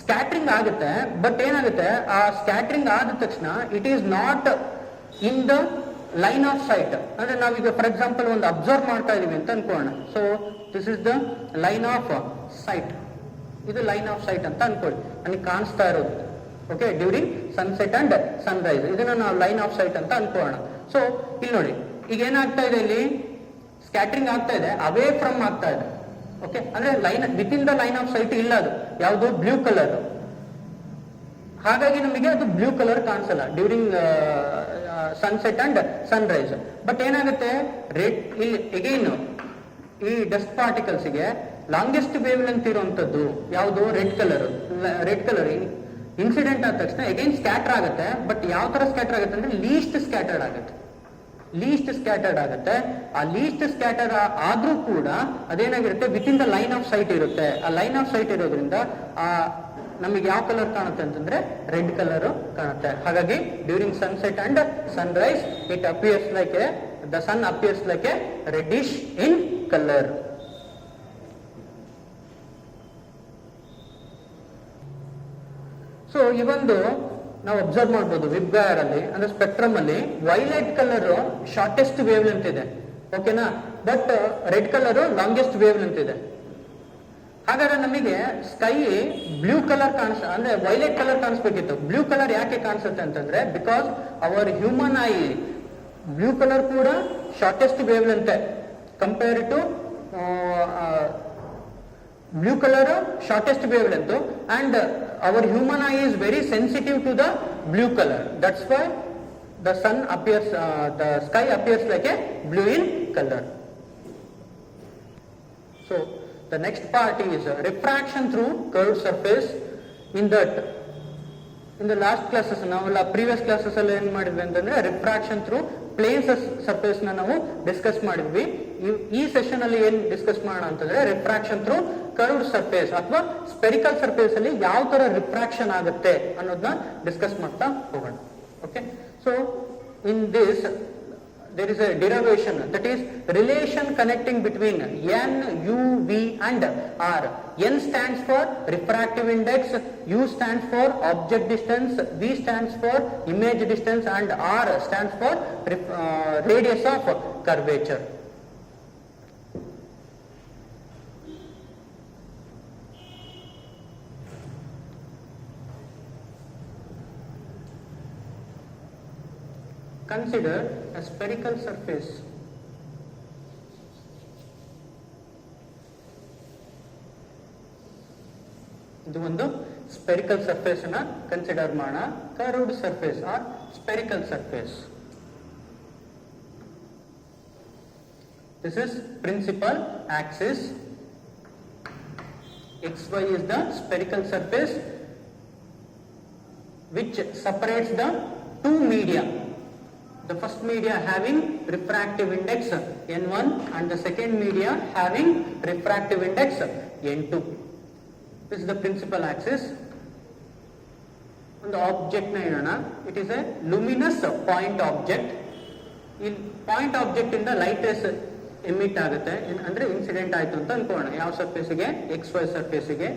ಸ್ಕ್ಯಾಟರಿಂಗ್ ಆಗುತ್ತೆ, ಬಟ್ ಏನಾಗುತ್ತೆ, ಆ ಸ್ಕ್ಯಾಟರಿಂಗ್ ಆದ ತಕ್ಷಣ it is not in the line of sight. ಅಂದ್ರೆ ನಾವೀಗ ಫಾರ್ ಎಕ್ಸಾಂಪಲ್ ಒಂದು ಅಬ್ಸರ್ವ್ ಮಾಡ್ತಾ ಇದೀವಿ ಅಂತ ಅನ್ಕೊಳ್ಳೋಣ. So this is the line of sight, ಇದು ಲೈನ್ ಆಫ್ ಸೈಟ್ ಅಂತ ಅನ್ಕೊಳ್ಳಿ, ನನಗೆ ಕಾಣಿಸ್ತಾ ಇರೋದು. Okay, during sunset and sunrise, ಇದನ್ನ ನಾವು ಲೈನ್ ಆಫ್ ಸೈಟ್ ಅಂತ ಅನ್ಕೊಳ್ಳೋಣ. ಸೊ ಇಲ್ಲಿ ನೋಡಿ, ಈಗ ಏನಾಗ್ತಾ ಇದೆ, ಇಲ್ಲಿ ಸ್ಕ್ಯಾಟರಿಂಗ್ ಆಗ್ತಾ ಇದೆ, ಅವೇ ಫ್ರಮ್ ಆಗ್ತಾ ಇದೆ. ಓಕೆ, ಅಂದ್ರೆ line with in the line of site ಇಲ್ಲ, ಅದು ಯಾವುದು, ಬ್ಲೂ ಕಲರ್. ಹಾಗಾಗಿ ನಮಗೆ ಅದು ಬ್ಲೂ ಕಲರ್ ಕಾಣಿಸಲ್ಲ during sunset and Sunrise. But ಏನಾಗುತ್ತೆ, ರೆಡ್, ಇಲ್ಲಿ ಎಗೈನ್ ಈ ಡಸ್ಟ್ ಪಾರ್ಟಿಕಲ್ಸ್ ಗೆ ಲಾಂಗೆಸ್ಟ್ ವೇವ್ ಲೆಂತ್ ಇರುವಂತದ್ದು ಯಾವುದು, red colour. Red colour incident ಆದ ತಕ್ಷಣ ಎಗೈನ್ ಸ್ಕ್ಯಾಟರ್ ಆಗುತ್ತೆ. ಬಟ್ ಯಾವ ತರ ಸ್ಕ್ಯಾಟರ್ ಆಗುತ್ತೆ ಅಂದ್ರೆ ಲೀಸ್ಟ್ ಸ್ಕ್ಯಾಟರ್ಡ್ ಆಗುತ್ತೆ, ಲೀಸ್ಟ್ ಸ್ಕ್ಯಾಟರ್ಡ್ ಆಗುತ್ತೆ. ಆ ಲೀಸ್ಟ್ ಸ್ಕ್ಯಾಟರ್ ಆದ್ರೂ ಕೂಡ ಅದೇನಾಗಿರುತ್ತೆ, within the line of sight ಇರುತ್ತೆ. ಆ ಲೈನ್ ಆಫ್ ಸೈಟ್ ಇರೋದ್ರಿಂದ ಆ ನಮಗೆ ಯಾವ ಕಲರ್ ಕಾಣುತ್ತೆ ಅಂತಂದ್ರೆ ರೆಡ್ ಕಲರ್ ಕಾಣುತ್ತೆ. ಹಾಗಾಗಿ during sunset and sunrise it appears like the sun appears like a reddish in colour. So ಈ ಒಂದು ನಾವು ಅಬ್ಸರ್ವ್ ಮಾಡಬಹುದು ವಿಬ್ ಗೈರ್ ಅಲ್ಲಿ, ಅಂದ್ರೆ ಸ್ಪೆಕ್ಟ್ರಮ್ ಅಲ್ಲಿ violet colour shortest wave length ಇದೆ, ಓಕೆನಾ, but red colour longest wave length ಇದೆ. ಹಾಗಾದ್ರೆ ನಮಗೆ ಸ್ಕೈ ಬ್ಲೂ ಕಲರ್ ಅಂದ್ರೆ ವೈಲೆಟ್ ಕಲರ್ ಕಾಣಿಸ್ಬೇಕಿತ್ತು. ಬ್ಲೂ ಕಲರ್ ಯಾಕೆ ಕಾಣಿಸುತ್ತೆ ಅಂತಂದ್ರೆ because our human eye, blue colour ಕೂಡ shortest wave length compare to blue color shortest wavelength, and our human eye is very sensitive to the blue color. That's why the sun appears, the sky appears like a blue in color. So the next part is refraction through curved surface. In that, in the last classes ನಾವೆಲ್ಲ previous classes ಅಲ್ಲಿ ಏನು ಮಾಡಿದ್ವಿ ಅಂತಂದ್ರೆ refraction through plane surface ನಾವು discuss ಮಾಡಿದ್ವಿ. ಈ session ಅಲ್ಲಿ ಏನ್ ಡಿಸ್ಕಸ್ ಮಾಡೋಣ ಅಂತಂದ್ರೆ ರಿಫ್ರಾಕ್ಷನ್ ಥ್ರೂ ಕರ್ವ್ಡ್ ಸರ್ಫೇಸ್ ಅಥವಾ ಸ್ಪೆರಿಕಲ್ ಸರ್ಫೇಸ್ ಅಲ್ಲಿ ಯಾವ ತರ ರಿಫ್ರಾಕ್ಷನ್ ಆಗುತ್ತೆ ಅನ್ನೋದನ್ನ ಡಿಸ್ಕಸ್ ಮಾಡ್ತಾ ಹೋಗೋಣ. Okay, so in this there is a derivation, that is relation connecting between n, u, v and r. N stands for refractive index, u stands for object distance, v stands for image distance and r stands for radius of curvature. Consider a spherical surface. ಇದು ಒಂದು spherical surface ಅನ್ನ consider ಮಾಡೋಣ. curved surface or spherical surface. This is principal axis. XY is the spherical surface which separates the two media. The first media having refractive index n1 and the second media having refractive index n2. This is the principal axis. On the object na idana, it is a luminous point object. In point object inda light rays emit ಆಗುತ್ತೆ, ಅಂದ್ರೆ incident ಆಯ್ತು ಅಂತ ಅನ್ಕೋಣ. ಯಾವ surface ಗೆ, XY surface ಗೆ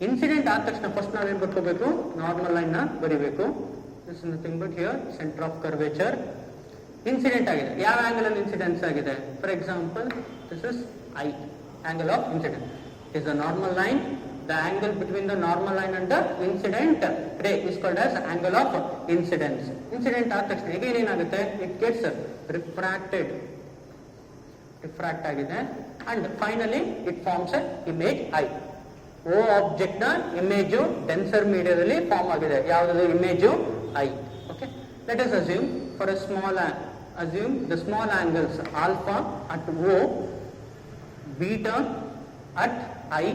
incident ಆದ ತಕ್ಷಣ first ನಾವೇನ್ ಬರ್ಕೋಬೇಕು, ನಾರ್ಮಲ್ ಲೈನ್ ನ ಬರಿಬೇಕು. This is nothing but here center of curvature. Incident ಆಗಿದೆ, ಯಾವ ಆಂಗಲ್ ಅಲ್ಲಿ ಇನ್ಸಿಡೆನ್ಸ್ ಆಗಿದೆ, for example this is I, angle of incidence is a normal line. the angle between the normal line and the incident ray is called as angle of incidence. Incident ಆದ ತಕ್ಷಣ ಈಗ ಏನಾಗುತ್ತೆ, it gets refracted, refract ಆಗಿದೆ, and finally it forms a image I. O object ನ image denser ಮೀಡಿಯಾದಲ್ಲಿ form ಆಗಿದೆ. ಯಾವುದು image I. Okay, let us assume for a small assume the small angles alpha at O, beta at I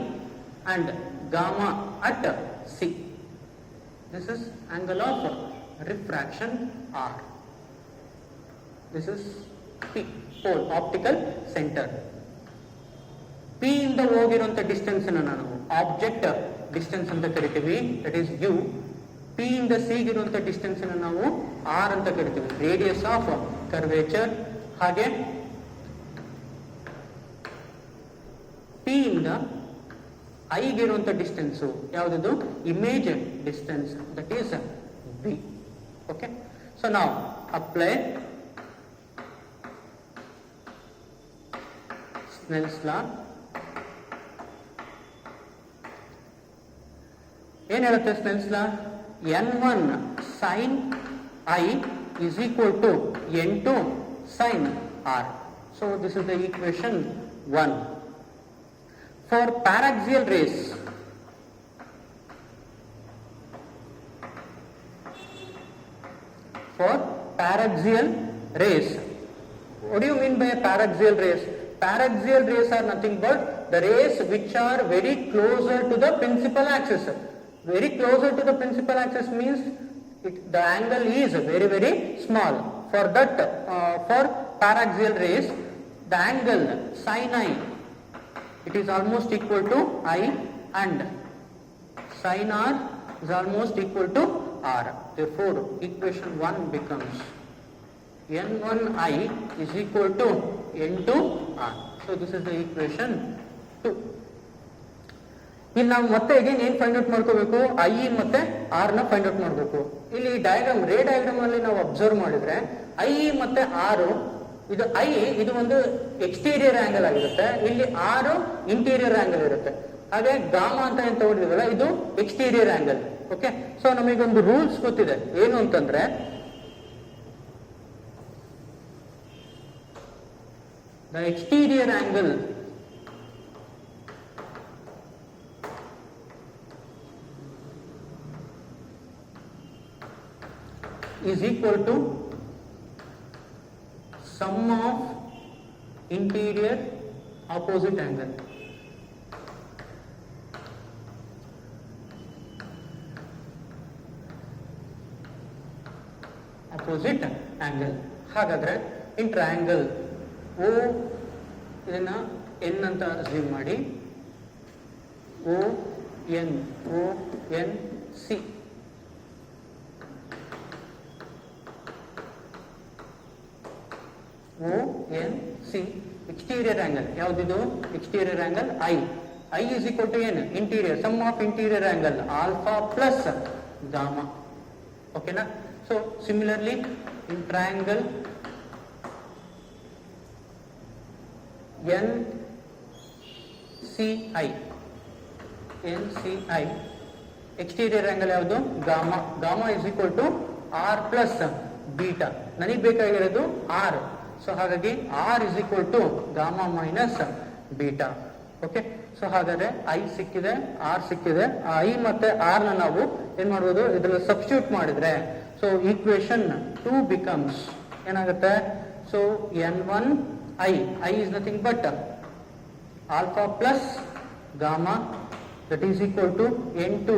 and gamma at C. This is angle of refraction R. This is P, pole, optical center. P ಇಂದ ಹೋಗಿರುವಂತ distance ಅನ್ನು ನಾವು object distance ಅಂತ ಕರಿತೀವಿ, that is U. P ಇಂದ C ಗಿರುವಂತ distance ಅನ್ನು ನಾವು R ಅಂತ ಕರಿತೀವಿ, ರೇಡಿಯಸ್ ಆಫ್ ಕರ್ವೇಚರ್. ಹಾಗೆ P ಇಂದ I ಗಿರುವಂತ ಡಿಸ್ಟೆನ್ಸ್ ಯಾವುದದು, image distance, that is B. Okay, so ನಾವು ಅಪ್ಲೈ ಸ್ನೆಲ್ಸ್ ಲಾ. ಏನ್ ಹೇಳುತ್ತೆ ಸ್ನೆಲ್ಸ್ ಲಾ? N1 sin I is equal to N2 sin R. So this is the equation 1. For paraxial rays, what do you mean by a paraxial rays? Paraxial rays are nothing but the rays which are very closer to the principal axis. Very closer to the principal axis means the angle is very very small. For that, for paraxial rays, the angle sin I, it is almost equal to I, and sin R is almost equal to R. Therefore, equation 1 becomes N1I is equal to N2R. So this is the equation 2. ಇಲ್ಲಿ ನಾವು ಮತ್ತೆ again ಏನ್ find out ಮಾಡ್ಕೋಬೇಕು, I ಮತ್ತೆ R ನ find out ಮಾಡಬೇಕು. ಇಲ್ಲಿ diagram, ray diagram ಅಲ್ಲಿ ನಾವು ಅಬ್ಸರ್ವ್ ಮಾಡಿದ್ರೆ ಐ ಮತ್ತೆ ಆರು, ಇದು ಐ ಇದು ಒಂದು ಎಕ್ಸ್ಟೀರಿಯರ್ ಆಂಗಲ್ ಆಗಿರುತ್ತೆ, ಇಲ್ಲಿ ಆರು ಇಂಟೀರಿಯರ್ ಆಂಗಲ್ ಇರುತ್ತೆ. ಹಾಗೆ ಗಾಮಾ ಅಂತ ಏನ್ ತಗೊಂಡಿದೀವಲ್ಲ ಇದು ಎಕ್ಸ್ಟೀರಿಯರ್ ಆಂಗಲ್. ಓಕೆ, ಸೊ ನಮಗೊಂದು ರೂಲ್ಸ್ ಗೊತ್ತಿದೆ, ಏನು ಅಂತಂದ್ರೆ the exterior angle is equal to sum of interior opposite angle. Opposite angle. ಹಾಗಾದ್ರೆ in triangle O, ಇದನ್ನ n ಅಂತ ಅಸ್ಯೂಮ್ ಮಾಡಿ, O N C. ONC exterior angle ಯಾವುದಿದು, exterior angle I is equal to n, interior, sum of interior angle alpha plus gamma. Okay na? So similarly in triangle NCI exterior angle ಯಾವುದು, gamma is equal to R plus beta. ನನಗೆ ಬೇಕಾಗಿರೋದು R. So ಹಾಗಾಗಿ R is equal to gamma minus beta. Okay, so ಹಾಗಾದ್ರೆ I ಸಿಕ್ಕಿದೆ, R ಸಿಕ್ಕಿದೆ. I ಮತ್ತೆ R ನ ನಾವು ಏನ್ ಮಾಡ್ಬೋದು, ಇದ್ರಲ್ಲಿ ಸಬ್ಸ್ಟಿಟ್ಯೂಟ್ ಮಾಡಿದ್ರೆ, ಸೊ ಈಕ್ವೇಶನ್ 2 ಬಿಕಮ್ಸ್ ಏನಾಗುತ್ತೆ, so N1I is nothing but alpha plus gamma, that is equal to N2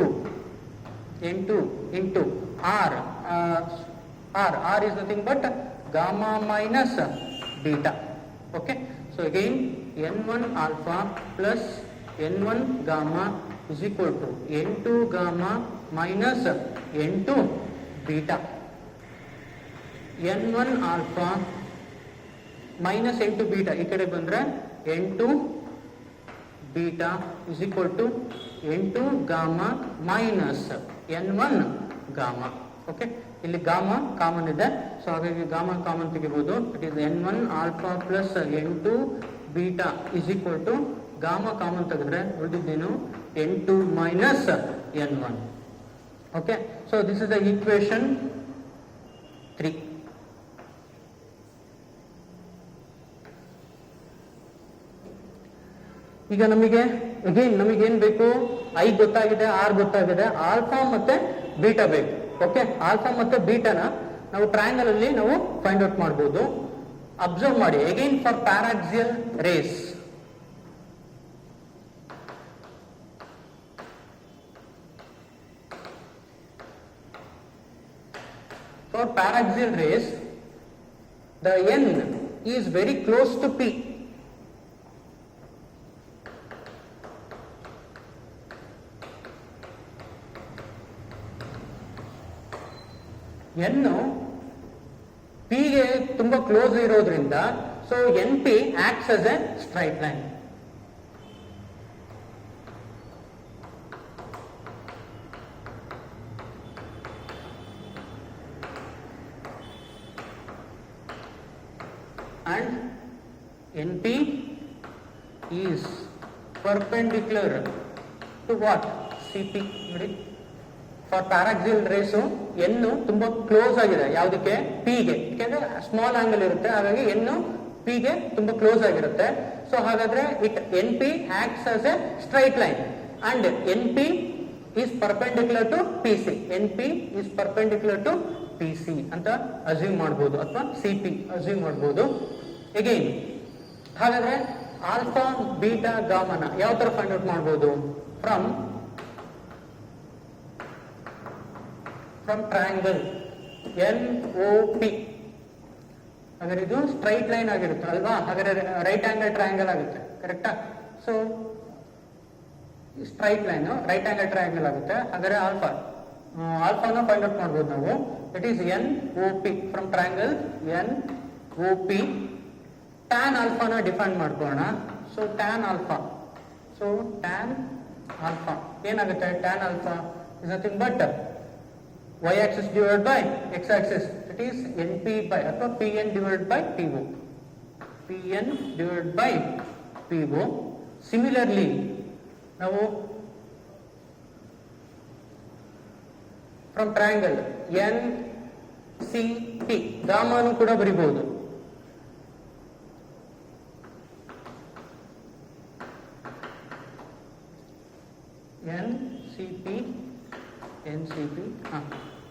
into R is nothing but gamma minus beta. Okay, so again N1 alpha plus N1 gamma is equal to N2 gamma minus N2 beta. N1 alpha minus N2 beta ಈ ಕಡೆ ಬಂದ್ರೆ N2 beta is equal to N2 gamma minus N1 gamma. Okay, ಇಲ್ಲಿ gamma common ಇದೆ, so ಹಾಗಾಗಿ gamma common ತೆಗಿಬಹುದು. It is N1 alpha plus N2 beta is equal to gamma common ತೆಗೆದ್ರೆ ಉಳಿದಿದ್ದೇನು n2 minus n1. Okay, so this is the equation 3. ಈಗ ನಮಗೆ again ನಮಗೆ ಏನ್ ಬೇಕು, ಐ ಗೊತ್ತಾಗಿದೆ, ಆರ್ ಗೊತ್ತಾಗಿದೆ, ಆಲ್ಫಾ ಮತ್ತೆ ಬೀಟಾ ಬೇಕು. ಓಕೆ, ಆಲ್ಫಾ ಮತ್ತೆ ಬೀಟಾನ ನಾವು ಟ್ರಯಾಂಗಲ್ ಅಲ್ಲಿ ನಾವು ಫೈಂಡ್ ಔಟ್ ಮಾಡಬಹುದು. ಅಬ್ಸರ್ವ್ ಮಾಡಿ, again for paraxial rays, for paraxial rays the n is very close to p. n p ಗೆ ತುಂಬಾ ಕ್ಲೋಸ್ ಇರೋದ್ರಿಂದ so np acts as a straight line. And np is perpendicular to what? cp. ನೋಡಿ, for ಪ್ಯಾರಾಕ್ಸಿಯಲ್ race n ತುಂಬಾ close ಆಗಿದೆ ಯಾವುದಕ್ಕೆ? p ಗೆ. ಯಾಕಂದ್ರೆ small angle ಇರುತ್ತೆ, ಹಾಗಾಗಿ n p ಗೆ ತುಂಬಾ ಕ್ಲೋಸ್ ಆಗಿರುತ್ತೆ. ಸೊ ಹಾಗಾದ್ರೆ np acts as a straight line and np is perpendicular to pc. np is perpendicular to pc ಅಂತ ಅಸ್ಯೂಮ್ ಮಾಡಬಹುದು, ಅಥವಾ cp ಅಸ್ಯೂಮ್ ಮಾಡಬಹುದು. ಅಗೈನ್ ಹಾಗಾದ್ರೆ ಆಲ್ಫಾ ಬೀಟಾ ಗಾಮನ ಯಾವ ತರ ಫೈಂಡ್ ಔಟ್ ಮಾಡಬಹುದು? From triangle NOP. ಹಾಗಾದ್ರೆ ಇದು ಸ್ಟ್ರೈಟ್ ಲೈನ್ ಆಗಿರುತ್ತೆ ಅಲ್ವಾ? ಹಾಗಾದ್ರೆ ರೈಟ್ ಆಂಗಲ್ ಟ್ರಯಾಂಗಲ್ ಆಗುತ್ತೆ, ಕರೆಕ್ಟಾ? So straight line right angle triangle ಆಗುತ್ತೆ. ಹಾಗಾದ್ರೆ ಆಲ್ಫಾನ ಫೈಂಡ್ ಔಟ್ ಮಾಡಬಹುದು ನಾವು. It is NOP. From triangle NOP tan ಆಲ್ಫಾನ ಡಿಫೈನ್ ಮಾಡ್ಕೊಳ್ಳೋಣ. ಸೊ ಟ್ಯಾನ್ ಆಲ್ಫಾ ಏನಾಗುತ್ತೆ? Tan alpha is nothing but y axis divided by x axis. It is np by ಅಥವಾ pn divided by po. pn divided by po. Similarly ನಾವು from triangle ncp ಗಾಮಾನು ಕೂಡ ಬರಿಬಹುದು. NCP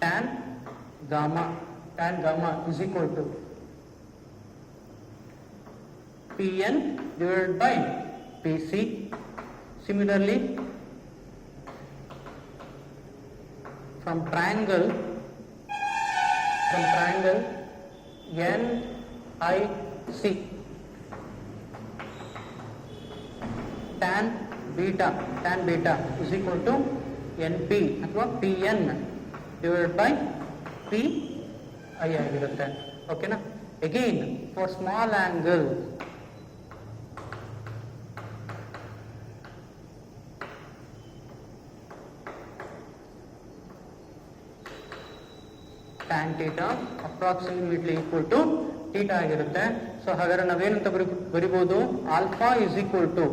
tan gamma is equal to Pn divided by Pc. Similarly, from triangle NIC, tan beta is equal to NP ಅಥವಾ PN divided by PI ಆಗಿರುತ್ತೆ. ಓಕೆನಾ? Again for small angle tan theta approximately equal to theta ಆಗಿರುತ್ತೆ. So ಹಾಗಾದ್ರೆ ನಾವೇನಂತ ಬರಿಬಹುದು? Alpha is equal to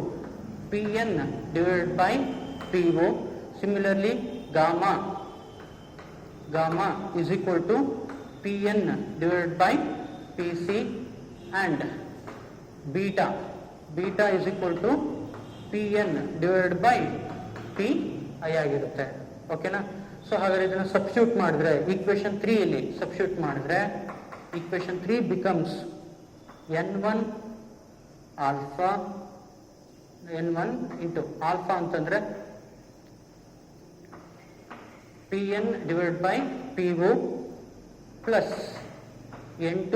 PN divided by PO. Similarly, gamma is equal to Pn divided by Pc, and beta is equal to Pn divided by Pi ಆಗಿರುತ್ತೆ. ಓಕೆನಾ? So ಹಾಗಾದ್ರೆ ಇದನ್ನ substitute ಮಾಡಿದ್ರೆ equation 3 ಅಲ್ಲಿ ಸಬ್ಸ್ಟಿಟ್ಯೂಟ್ ಮಾಡಿದ್ರೆ equation 3 becomes n1 alpha n1 into alpha ಅಂತಂದ್ರೆ Pn divided by PO plus N2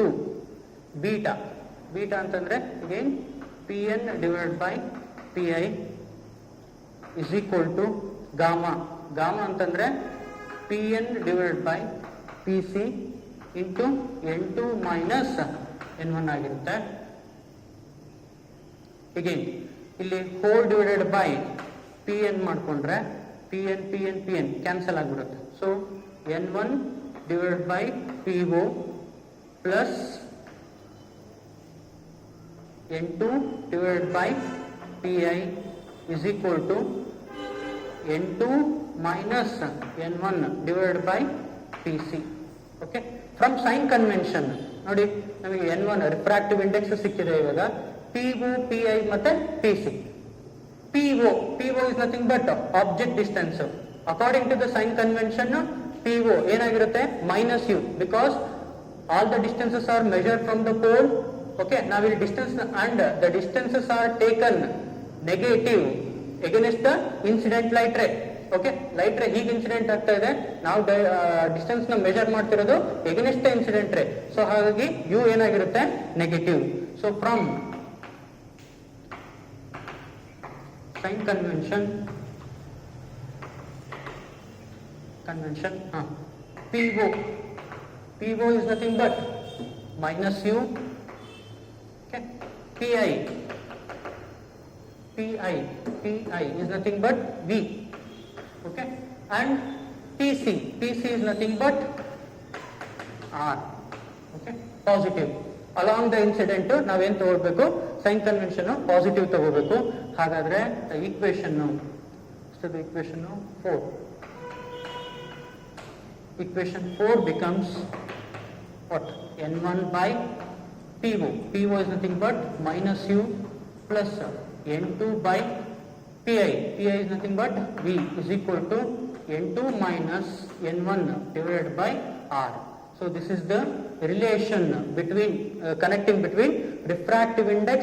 beta ಅಂತಂದ್ರೆ again Pn divided by Pi is equal to gamma ಅಂತಂದ್ರೆ Pn divided by Pc into N2 minus N1 ಆಗಿರುತ್ತೆ. again ಇಲ್ಲಿ whole divided by Pn ಮಾಡ್ಕೊಂಡ್ರೆ Pn cancel ಆಗಿಬಿಡುತ್ತೆ. So N1 divided by PO plus N2 divided by Pi is equal to n2 minus n1 divided by pc. Okay, from sign convention ನೋಡಿ ನಮಗೆ n1 refractive index ಸಿಕ್ಕಿದೆ. ಇವಾಗ PO, PI ಮತ್ತೆ PC. PO is nothing but object distance. According to the sign convention, PO ಏನಾಗಿರುತ್ತೆ minus u, because all the distances are measured from the pole. Okay, now will distance and the distances are taken negative against the incident light ray. Okay, light ray ಹೀಗೆ incident ಆಗ್ತಾ ಇದೆ, ನಾವು distance ನ measure ಮಾಡ್ತಿರೋದು against the incident ray. So ಹಾಗಾಗಿ u ಏನಾಗಿರುತ್ತೆ negative. So from sign convention PO is nothing but minus u. Okay, PI is nothing but v. Okay, and PC is nothing but R. Okay, positive. Along the incident ನಾವೇನ್ ತಗೊಳ್ಬೇಕು, sign convention positive ತಗೋಬೇಕು. ಹಾಗಾದ್ರೆ equation 4. Equation 4 becomes what? N1 by PO. PO is nothing but minus U plus N2 by PI. PI is nothing but V is equal to N2 minus N1 divided by R. So this is the relation between connecting between refractive index,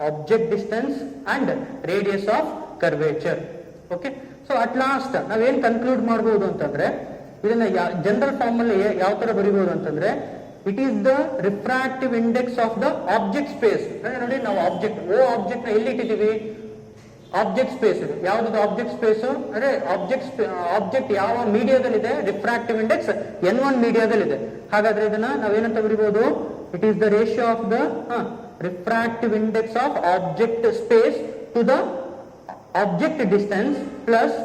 object distance and radius of curvature. Okay. So at last ನಾವೇನ್ conclude ಮಾಡಬಹುದು ಅಂತಂದ್ರೆ, ಇದನ್ನ general form ಅಲ್ಲಿ ಯಾವ ತರ ಬರೀಬಹುದು ಅಂತಂದ್ರೆ, it is the refractive index of the object space. ನೋಡಿ ನಾವು ಆಬ್ಜೆಕ್ಟ್ ನ ಎಲ್ಲಿ ಇಟ್ಟಿದ್ದೀವಿ, ಆಬ್ಜೆಕ್ಟ್ ಸ್ಪೇಸ್. ಯಾವ್ದು ಆಬ್ಜೆಕ್ಟ್ ಸ್ಪೇಸ್ ಅಂದ್ರೆ ಆಬ್ಜೆಕ್ಟ್ ಯಾವ ಮೀಡಿಯಾದಲ್ಲಿದೆ, ರಿಫ್ರಾಕ್ಟಿವ್ ಇಂಡೆಕ್ಸ್ n1 ಮೀಡಿಯಾದಲ್ಲಿದೆ. ಹಾಗಾದ್ರೆ ಇದನ್ನ ನಾವೇನಂತ ಬರೀಬಹುದು, it is the ratio of the refractive index of object space to the object distance plus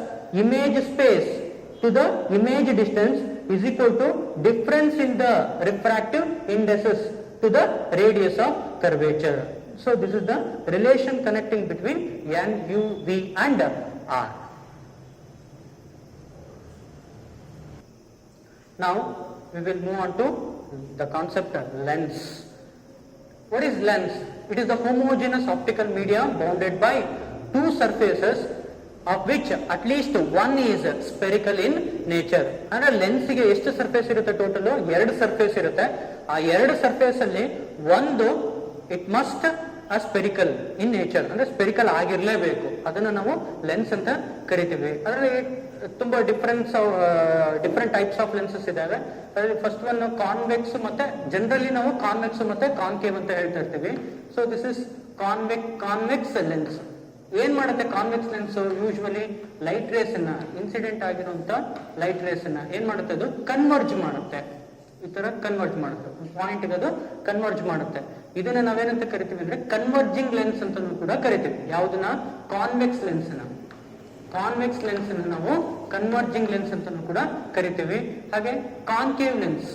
image space to the image distance is equal to difference in the refractive indices to the radius of curvature. So this is the relation connecting between N, U, V and R. Now we will move on to the concept of lens. What is lens? It is the homogeneous optical media bounded by two surfaces of which at least one is spherical in nature. ಅಂದ್ರೆ lens ಗೆ ಎಷ್ಟು surface ಇರುತ್ತೆ, total 2 surface ಇರುತ್ತೆ. ಆ 2 surface ಅಲ್ಲಿ ಒಂದು it must spherical in nature, ಅಂದ್ರೆ spherical ಆಗಿರ್ಲೇಬೇಕು. ಅದನ್ನ ನಾವು ಲೆನ್ಸ್ ಅಂತ ಕರಿತೀವಿ. ಅದರಲ್ಲಿ ತುಂಬಾ ಡಿಫರೆಂಟ್ ಟೈಪ್ಸ್ ಆಫ್ ಲೆನ್ಸಸ್ ಇದಾವೆ. ಅದರಲ್ಲಿ ಫಸ್ಟ್ ಒನ್ ಕಾನ್ವೆಕ್ಸ್, ಮತ್ತೆ ಜನರಲಿ ನಾವು ಕಾನ್ವೆಕ್ಸ್ ಮತ್ತೆ ಕಾನ್ಕೇವ್ ಅಂತ ಹೇಳ್ತಾ ಇರ್ತೀವಿ. So this is convex lens. ಏನ್ ಮಾಡುತ್ತೆ convex lens? Usually light rays ಅನ್ನ, ಇನ್ಸಿಡೆಂಟ್ ಆಗಿರುವಂತ ಲೈಟ್ ರೇಸ್ ಅನ್ನ ಏನ್ ಮಾಡುತ್ತೆ, ಅದು ಕನ್ವರ್ಜ್ ಮಾಡುತ್ತೆ. ಈ ತರ ಕನ್ವರ್ಜ್ ಮಾಡುತ್ತೆ, ಪಾಯಿಂಟ್ ಅದು ಕನ್ವರ್ಜ್ ಮಾಡುತ್ತೆ. ಇದನ್ನ ನಾವೇನಂತ ಕರಿತೀವಿ ಅಂದ್ರೆ ಕನ್ವರ್ಜಿಂಗ್ ಲೆನ್ಸ್ ಅಂತ ಕೂಡ ಕರಿತೀವಿ. ಯಾವ್ದನ್ನ? ಕಾನ್ವೆಕ್ಸ್ ಲೆನ್ಸ್ ಅನ್ನ ನಾವು ಕನ್ವರ್ಜಿಂಗ್ ಲೆನ್ಸ್ ಅಂತ ಕೂಡ ಕರಿತೀವಿ. ಹಾಗೆ concave lens,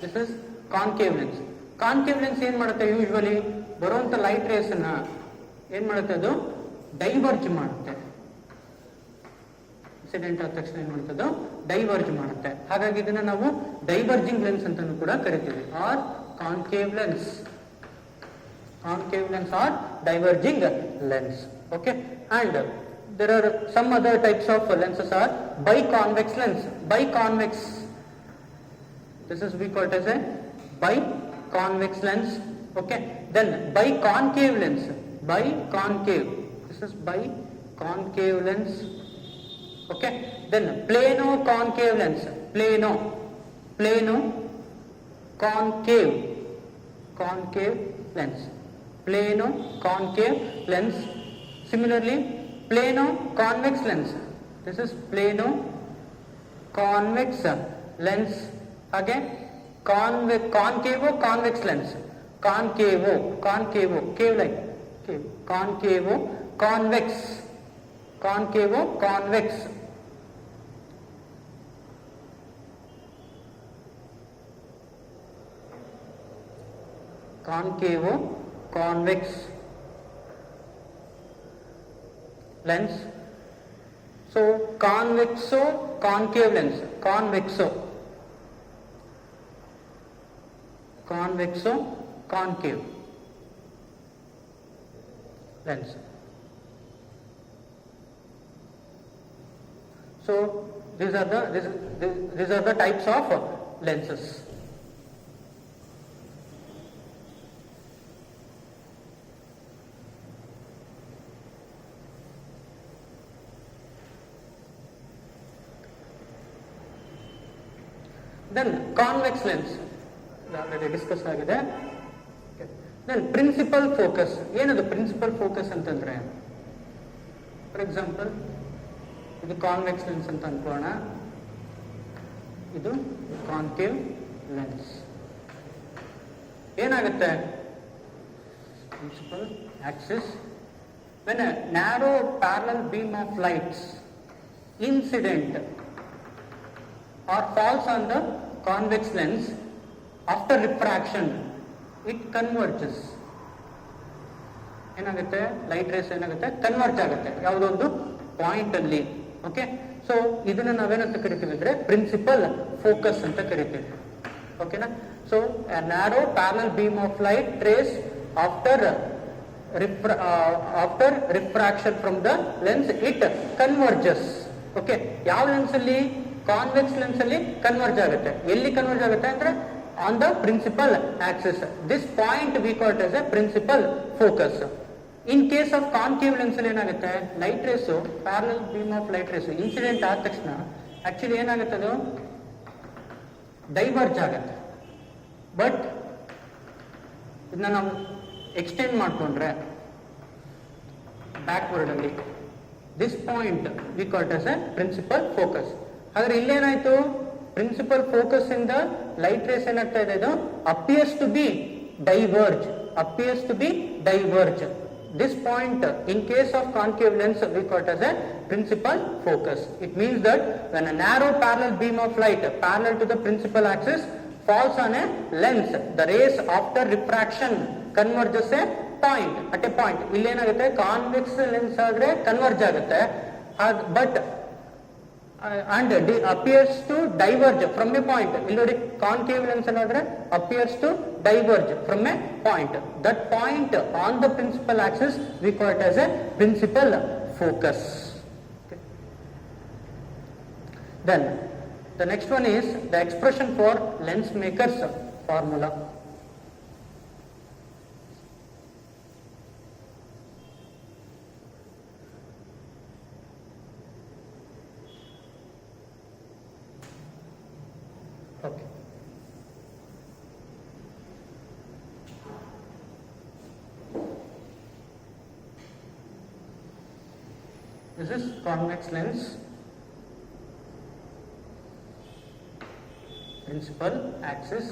this is concave lens. Concave lens ಏನ್ ಮಾಡುತ್ತೆ, ಯೂಶುವಲಿ ಬರುವಂತ ಲೈಟ್ ರೇಸ್ ಅನ್ನ ಏನ್ ಮಾಡುತ್ತೆ, ಅದು ಡೈವರ್ಜ್ ಮಾಡುತ್ತೆ. ಇನ್ಸಿಡೆಂಟ್ ಆದ ತಕ್ಷಣ ಏನ್ ಮಾಡುತ್ತೆ, ಡೈವರ್ಜ್ ಮಾಡುತ್ತೆ. ಹಾಗಾಗಿ ಇದನ್ನ ನಾವು ಡೈವರ್ಜಿಂಗ್ ಲೆನ್ಸ್ ಅಂತ ಕೂಡ ಕರಿತೀವಿ, or concave lens or diverging lens. Okay, and there are some other types of lenses are biconvex lens. Biconvex, this is we call it as a biconvex lens. Okay, then biconcave lens, biconcave, this is biconcave lens. Okay, then plano concave lens, plano concave lens, plano concave lens. Similarly plano convex lens, this is plano convex lens. Again concavo convex lens, concavo cave like cave, concavo convex concavo convex. Concavo convex. lens. So convexo concave lens, convexo concave lens. So these are the types of lenses. Then convex lens already discussed ಆಗಿದೆ. Then principal focus, ಏನದು principal focus ಅಂತಂದ್ರೆ, for example ಇದು convex lens ಅಂತ ಅನ್ಕೋಣ, ಇದು concave lens. ಏನಾಗುತ್ತೆ, principal axis, when a narrow parallel beam of lights incident or falls on the convex lens after refraction, it converges. ಏನಾಗುತ್ತೆ, light rays ಏನಾಗುತ್ತೆ, converge ಆಗುತ್ತೆ ಯಾವುದೊಂದು ಪಾಯಿಂಟ್ ಅಲ್ಲಿ. ಓಕೆ, ಸೊ ಇದನ್ನ ನಾವೇನಂತ ಕರಿತೀವಿ ಅಂದ್ರೆ ಪ್ರಿನ್ಸಿಪಲ್ ಫೋಕಸ್ ಅಂತ ಕರಿತೀವಿ. ಓಕೆನಾ. So narrow parallel beam of light trace after refraction from the lens it converges. Okay, ಯಾವ ಲೆನ್ಸ್ ಅಲ್ಲಿ, ಕಾನ್ವೆಕ್ಸ್ ಲೆನ್ಸ್ ಅಲ್ಲಿ ಕನ್ವರ್ಜ್ ಆಗುತ್ತೆ. ಎಲ್ಲಿ ಕನ್ವರ್ಜ್ ಆಗುತ್ತೆ ಅಂದ್ರೆ on the principal axis. This point we call it as a principal focus. In case of concave lens ಅಲ್ಲಿ ಏನಾಗುತ್ತೆ, light rays, parallel beam of light rays incident ಆದ ತಕ್ಷಣ ಆಕ್ಚುಲಿ ಏನಾಗುತ್ತೆ, ಅದು ಡೈವರ್ಜ್ ಆಗುತ್ತೆ. ಬಟ್ ಇದನ್ನ ನಾವು ಎಕ್ಸ್ಟೆಂಡ್ ಮಾಡ್ಕೊಂಡ್ರೆ ಬ್ಯಾಕ್ವರ್ಡ್ ಅಲ್ಲಿ, this point we call it as a principal focus. ಆದ್ರೆ ಇಲ್ಲೇನಾಯ್ತು, ಪ್ರಿನ್ಸಿಪಲ್ ಫೋಕಸ್ ಇಂದ ಲೈಟ್ ರೇಸ್ ಏನಾಗ್ತಾ ಇದೆ, ಇದು appears to be diverge. This point, in case of concave lens, we call it as a principal focus. It means that when a narrow parallel beam of light parallel to the principal axis falls on a lens, the rays after refraction converges a point, at a point. ಇಲ್ಲಿ ಏನಾಗುತ್ತೆ, convex lens ಆದ್ರೆ converge ಆಗುತ್ತೆ, but and appears to diverge from a point. ಇಲ್ಲಿ ನೋಡಿ, concave lens ಏನಾದ್ರೆ appears to diverge from a point. That point on the principal axis we call it as a principal focus. Okay. Then the next one is the expression for lens maker's formula. Okay. This is convex lens, principal axis,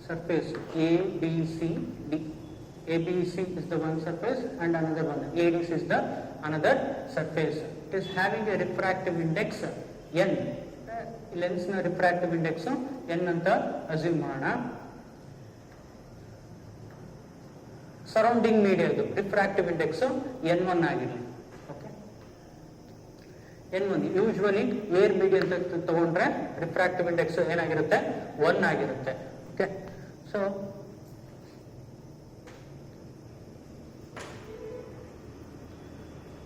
surface A, B, C, D. ABC is the one surface and another one. ADC is the another surface. It is having a refractive index N. Lens ನ refractive index N ಅಂತ assume ಮಾಡೋಣ. Surrounding ಮೀಡಿಯಾದು refractive index N1 ಆಗಿರಲಿ. Okay, N1 usually air media ಅಂತ ತಗೊಂಡ್ರೆ refractive index ಏನಾಗಿರುತ್ತೆ, 1 ಆಗಿರುತ್ತೆ. Okay, so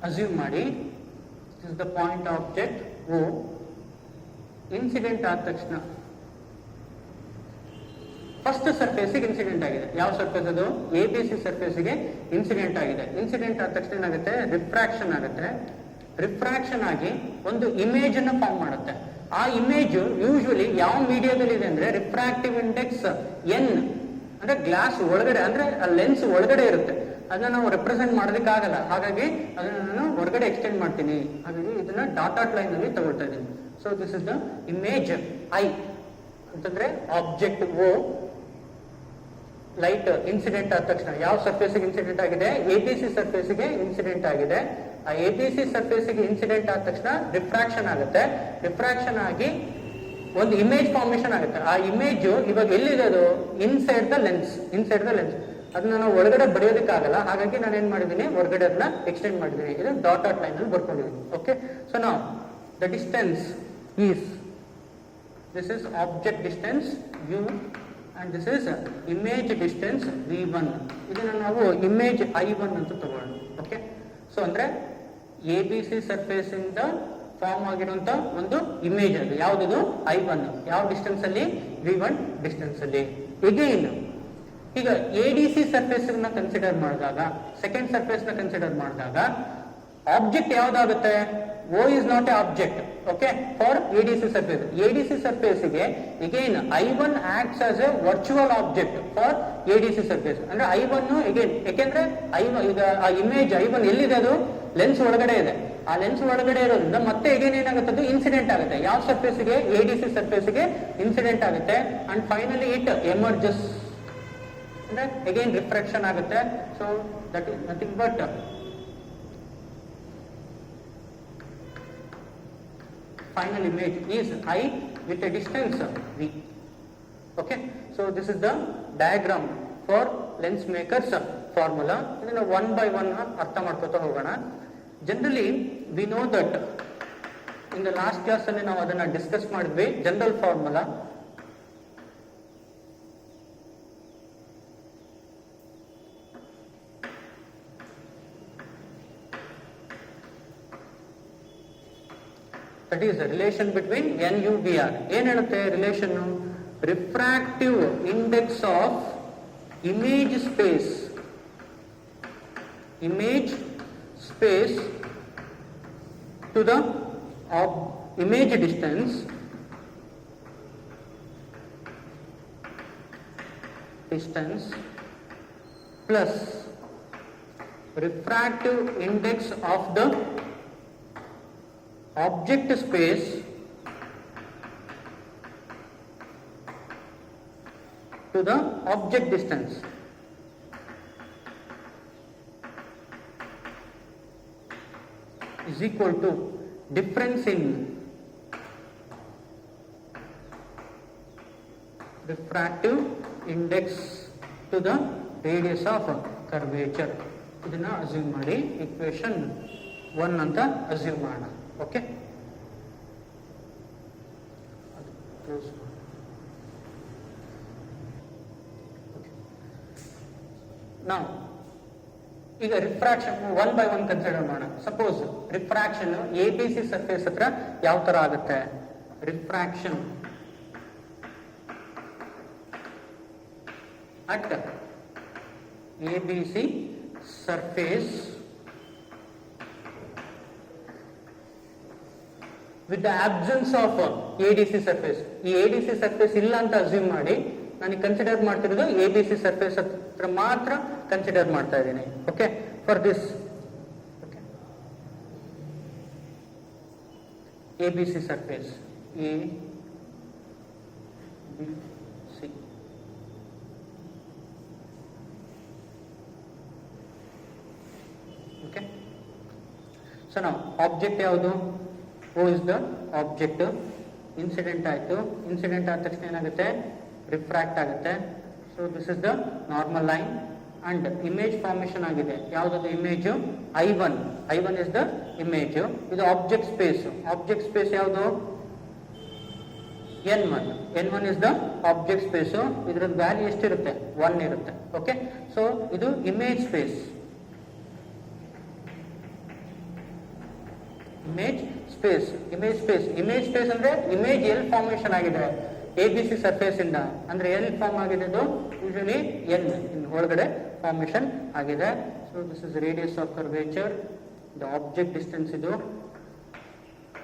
assume ಮಾಡಿ, this is the point object O. Incident ಆದ ತಕ್ಷಣ ಫಸ್ಟ್ ಸರ್ಫೇಸಿಗೆ ಇನ್ಸಿಡೆಂಟ್ ಆಗಿದೆ. ಯಾವ ಸರ್ಫೇಸ್ ಅದು, ABC ಸರ್ಫೇಸಿಗೆ ಇನ್ಸಿಡೆಂಟ್ ಆಗಿದೆ. ಇನ್ಸಿಡೆಂಟ್ ಆದ ತಕ್ಷಣ ಏನಾಗುತ್ತೆ, ರಿಫ್ರಾಕ್ಷನ್ ಆಗುತ್ತೆ. ರಿಫ್ರಾಕ್ಷನ್ ಆಗಿ ಒಂದು ಇಮೇಜ್ ಅನ್ನು ಫಾರ್ಮ್ ಮಾಡುತ್ತೆ. ಆ ಇಮೇಜ್ ಯೂಶುವಲಿ ಯಾವ ಮೀಡಿಯಾದಲ್ಲಿ ಇದೆ ಅಂದ್ರೆ ರಿಫ್ರಾಕ್ಟಿವ್ ಇಂಡೆಕ್ಸ್ N ಅಂದ್ರೆ ಗ್ಲಾಸ್ ಒಳಗಡೆ, ಅಂದ್ರೆ ಆ ಲೆನ್ಸ್ ಒಳಗಡೆ ಇರುತ್ತೆ. ಅದನ್ನ ನಾವು ರೆಪ್ರೆಸೆಂಟ್ ಮಾಡೋದಕ್ಕಾಗಲ್ಲ, ಹಾಗಾಗಿ ಅದನ್ನ ನಾನು ಹೊರಗಡೆ ಎಕ್ಸ್ಟೆಂಡ್ ಮಾಡ್ತೀನಿ. ಹಾಗಾಗಿ ಇದನ್ನ ಡಾಟೆಡ್ ಲೈನ್ ಅಲ್ಲಿ ತಗೊಳ್ತಾ ಇದ್ದೀನಿ. So this is the image I ಅಂತಂದ್ರೆ ಆಬ್ಜೆಕ್ಟ್ O. ಲೈಟ್ ಇನ್ಸಿಡೆಂಟ್ ಆದ ತಕ್ಷಣ ಯಾವ ಸರ್ಫೇಸಿಗೆ ಇನ್ಸಿಡೆಂಟ್ ಆಗಿದೆ, ABC ಸರ್ಫೇಸಿಗೆ ಇನ್ಸಿಡೆಂಟ್ ಆಗಿದೆ. ಆ ABC ಸರ್ಫೇಸಿಗೆ ಇನ್ಸಿಡೆಂಟ್ ಆದ ತಕ್ಷಣ ರಿಫ್ರಾಕ್ಷನ್ ಆಗುತ್ತೆ. ರಿಫ್ರಾಕ್ಷನ್ ಆಗಿ ಒಂದು ಇಮೇಜ್ ಫಾರ್ಮೇಶನ್ ಆಗುತ್ತೆ. ಆ ಇಮೇಜ್ ಇವಾಗ ಎಲ್ಲಿದೆ, ಅದು ಇನ್ಸೈಡ್ ದ ಲೆನ್ಸ್. ಅದನ್ನ ನಾವು ಒಳಗಡೆ ಬರೆಯೋದಕ್ಕಾಗಲ್ಲ, ಹಾಗಾಗಿ ನಾನು ಏನ್ ಮಾಡಿದ್ದೀನಿ, ಹೊರಗಡೆ ಅದನ್ನ ಎಕ್ಸ್ಟೆಂಡ್ ಮಾಡಿದ್ದೀನಿ. ಇದು ಡಾಟೆಡ್ ಲೈನ್ ಅಲ್ಲಿ ಬರ್ಕೊಂಡಿದ್ದೀನಿ. ಓಕೆ, ಸೊ ನಾವು the distance is, this is object distance u and this is image distance v1. ಇದನ್ನ ನಾವು ಇಮೇಜ್ i1 ಅಂತ ತಗೊಳ್ಳೋಣ. ಓಕೆ, ಸೊ ಅಂದ್ರೆ ABC ಸರ್ಫೇಸ್ ಇಂದ ಫಾರ್ಮ್ ಆಗಿರುವಂತ ಒಂದು ಇಮೇಜ್ ಅದು ಯಾವ್ದು, i1. ಯಾವ ಡಿಸ್ಟೆನ್ಸ್ ಅಲ್ಲಿ, v1 ಡಿಸ್ಟೆನ್ಸ್ ಅಲ್ಲಿ. ಎಗೈನ್ ಈಗ ADC ಸರ್ಫೇಸ್ ನ ಕನ್ಸಿಡರ್ ಮಾಡಿದಾಗ, ಸೆಕೆಂಡ್ ಸರ್ಫೇಸ್ ನ ಕನ್ಸಿಡರ್ ಮಾಡಿದಾಗ object ಯಾವ್ದಾಗುತ್ತೆ, O is not a object, okay, for ADC surface. ADC surface ಗೆ again I1 acts as a virtual object for ADC surface. ಅಂದ್ರೆ I1 again, ಯಾಕೆಂದ್ರೆ I1 ಈಗ ಆ image I1 ಎಲ್ಲಿದೆ, ಅದು ಲೆನ್ಸ್ ಒಳಗಡೆ ಇದೆ. ಆ ಲೆನ್ಸ್ ಒಳಗಡೆ ಇರೋದ್ರಿಂದ ಮತ್ತೆ again ಏನಾಗುತ್ತೆ, ಅದು ಇನ್ಸಿಡೆಂಟ್ ಆಗುತ್ತೆ. ಯಾವ ಸರ್ಫೇಸ್ ಗೆ, ADC ಸರ್ಫೇಸ್ ಗೆ ಇನ್ಸಿಡೆಂಟ್ ಆಗುತ್ತೆ. ಅಂಡ್ ಫೈನಲಿ ಇಟ್ ಎಮರ್ಜಸ್, ಅಂದ್ರೆ again ರಿಫ್ರಾಕ್ಷನ್ ಆಗುತ್ತೆ. So that is nothing but final image is I with a distance v. Okay, so this is the diagram for lens makers formula. ಇದನ್ನ one by one ಅರ್ಥ ಮಾಡ್ಕೊತಾ ಹೋಗೋಣ. Generally we know that in the last class ಅಲ್ಲಿ ನಾವು ಅದನ್ನ discuss ಮಾಡಿದ್ವಿ. General formula that is the relation between NUVR. ಏನು ಹೇಳುತ್ತೆ relation, refractive index of image space, image space to the image distance plus refractive index of the object space to the object distance is equal to difference in refractive index to the radius of curvature. ಇದನ್ನ assume ಮಾಡಿ equation 1 ಅಂತ assume ಮಾಡೋಣ. Okay, ನಾವು ಈಗ refraction 1 by 1 consider ಮಾಡೋಣ. Suppose refraction ABC surface ಹತ್ರ ಯಾವ ತರ ಆಗುತ್ತೆ, refraction at ABC surface with the absence of ADC surface. ಈ ADC ಸರ್ಫೇಸ್ ಇಲ್ಲ ಅಂತ ಅಸ್ಯೂಮ್ ಮಾಡಿ ನಾನು ಕನ್ಸಿಡರ್ ಮಾಡ್ತಿರೋದು ABC ಸರ್ಫೇಸ್ ಹತ್ರ ಮಾತ್ರ ಕನ್ಸಿಡರ್ ಮಾಡ್ತಾ ಇದ್ದೀನಿ. Okay, for this ABC surface ABC. Okay, so ನಾವು ಆಬ್ಜೆಕ್ಟ್ ಯಾವುದು, O is the object. Incident ಆಯ್ತು, ಇನ್ಸಿಡೆಂಟ್ ಆದ ತಕ್ಷಣ ಏನಾಗುತ್ತೆ, ರಿಫ್ರಾಕ್ಟ್ ಆಗುತ್ತೆ. So this is the normal line and image formation ಆಗಿದೆ. ಯಾವ್ದು image I1 is the image. ಇದು ಆಬ್ಜೆಕ್ಟ್ ಸ್ಪೇಸ್. ಆಬ್ಜೆಕ್ಟ್ ಸ್ಪೇಸ್ ಯಾವುದು, N1 is the object space. ಇದ್ರದ್ದು ವ್ಯಾಲ್ಯೂ ಎಷ್ಟಿರುತ್ತೆ, 1 ಇರುತ್ತೆ. ಓಕೆ, ಸೊ ಇದು ಇಮೇಜ್ ಸ್ಪೇಸ್. ಇಮೇಜ್ ಸ್ಪೇಸ್ ಅಂದ್ರೆ ಇಮೇಜ್ ಎಲ್ ಫಾರ್ಮೇಶನ್ ಆಗಿದೆ ABC ಸರ್ಫೇಸ್ ಇಂದ, ಅಂದ್ರೆ ಎಲ್ ಫಾರ್ಮ್ ಆಗಿದೆ, ಅದು ಯೂಶಲಿ N ಒಳಗಡೆ ಫಾರ್ಮೇಶನ್ ಆಗಿದೆ. So this is radius of curvature, the object distance ಇದು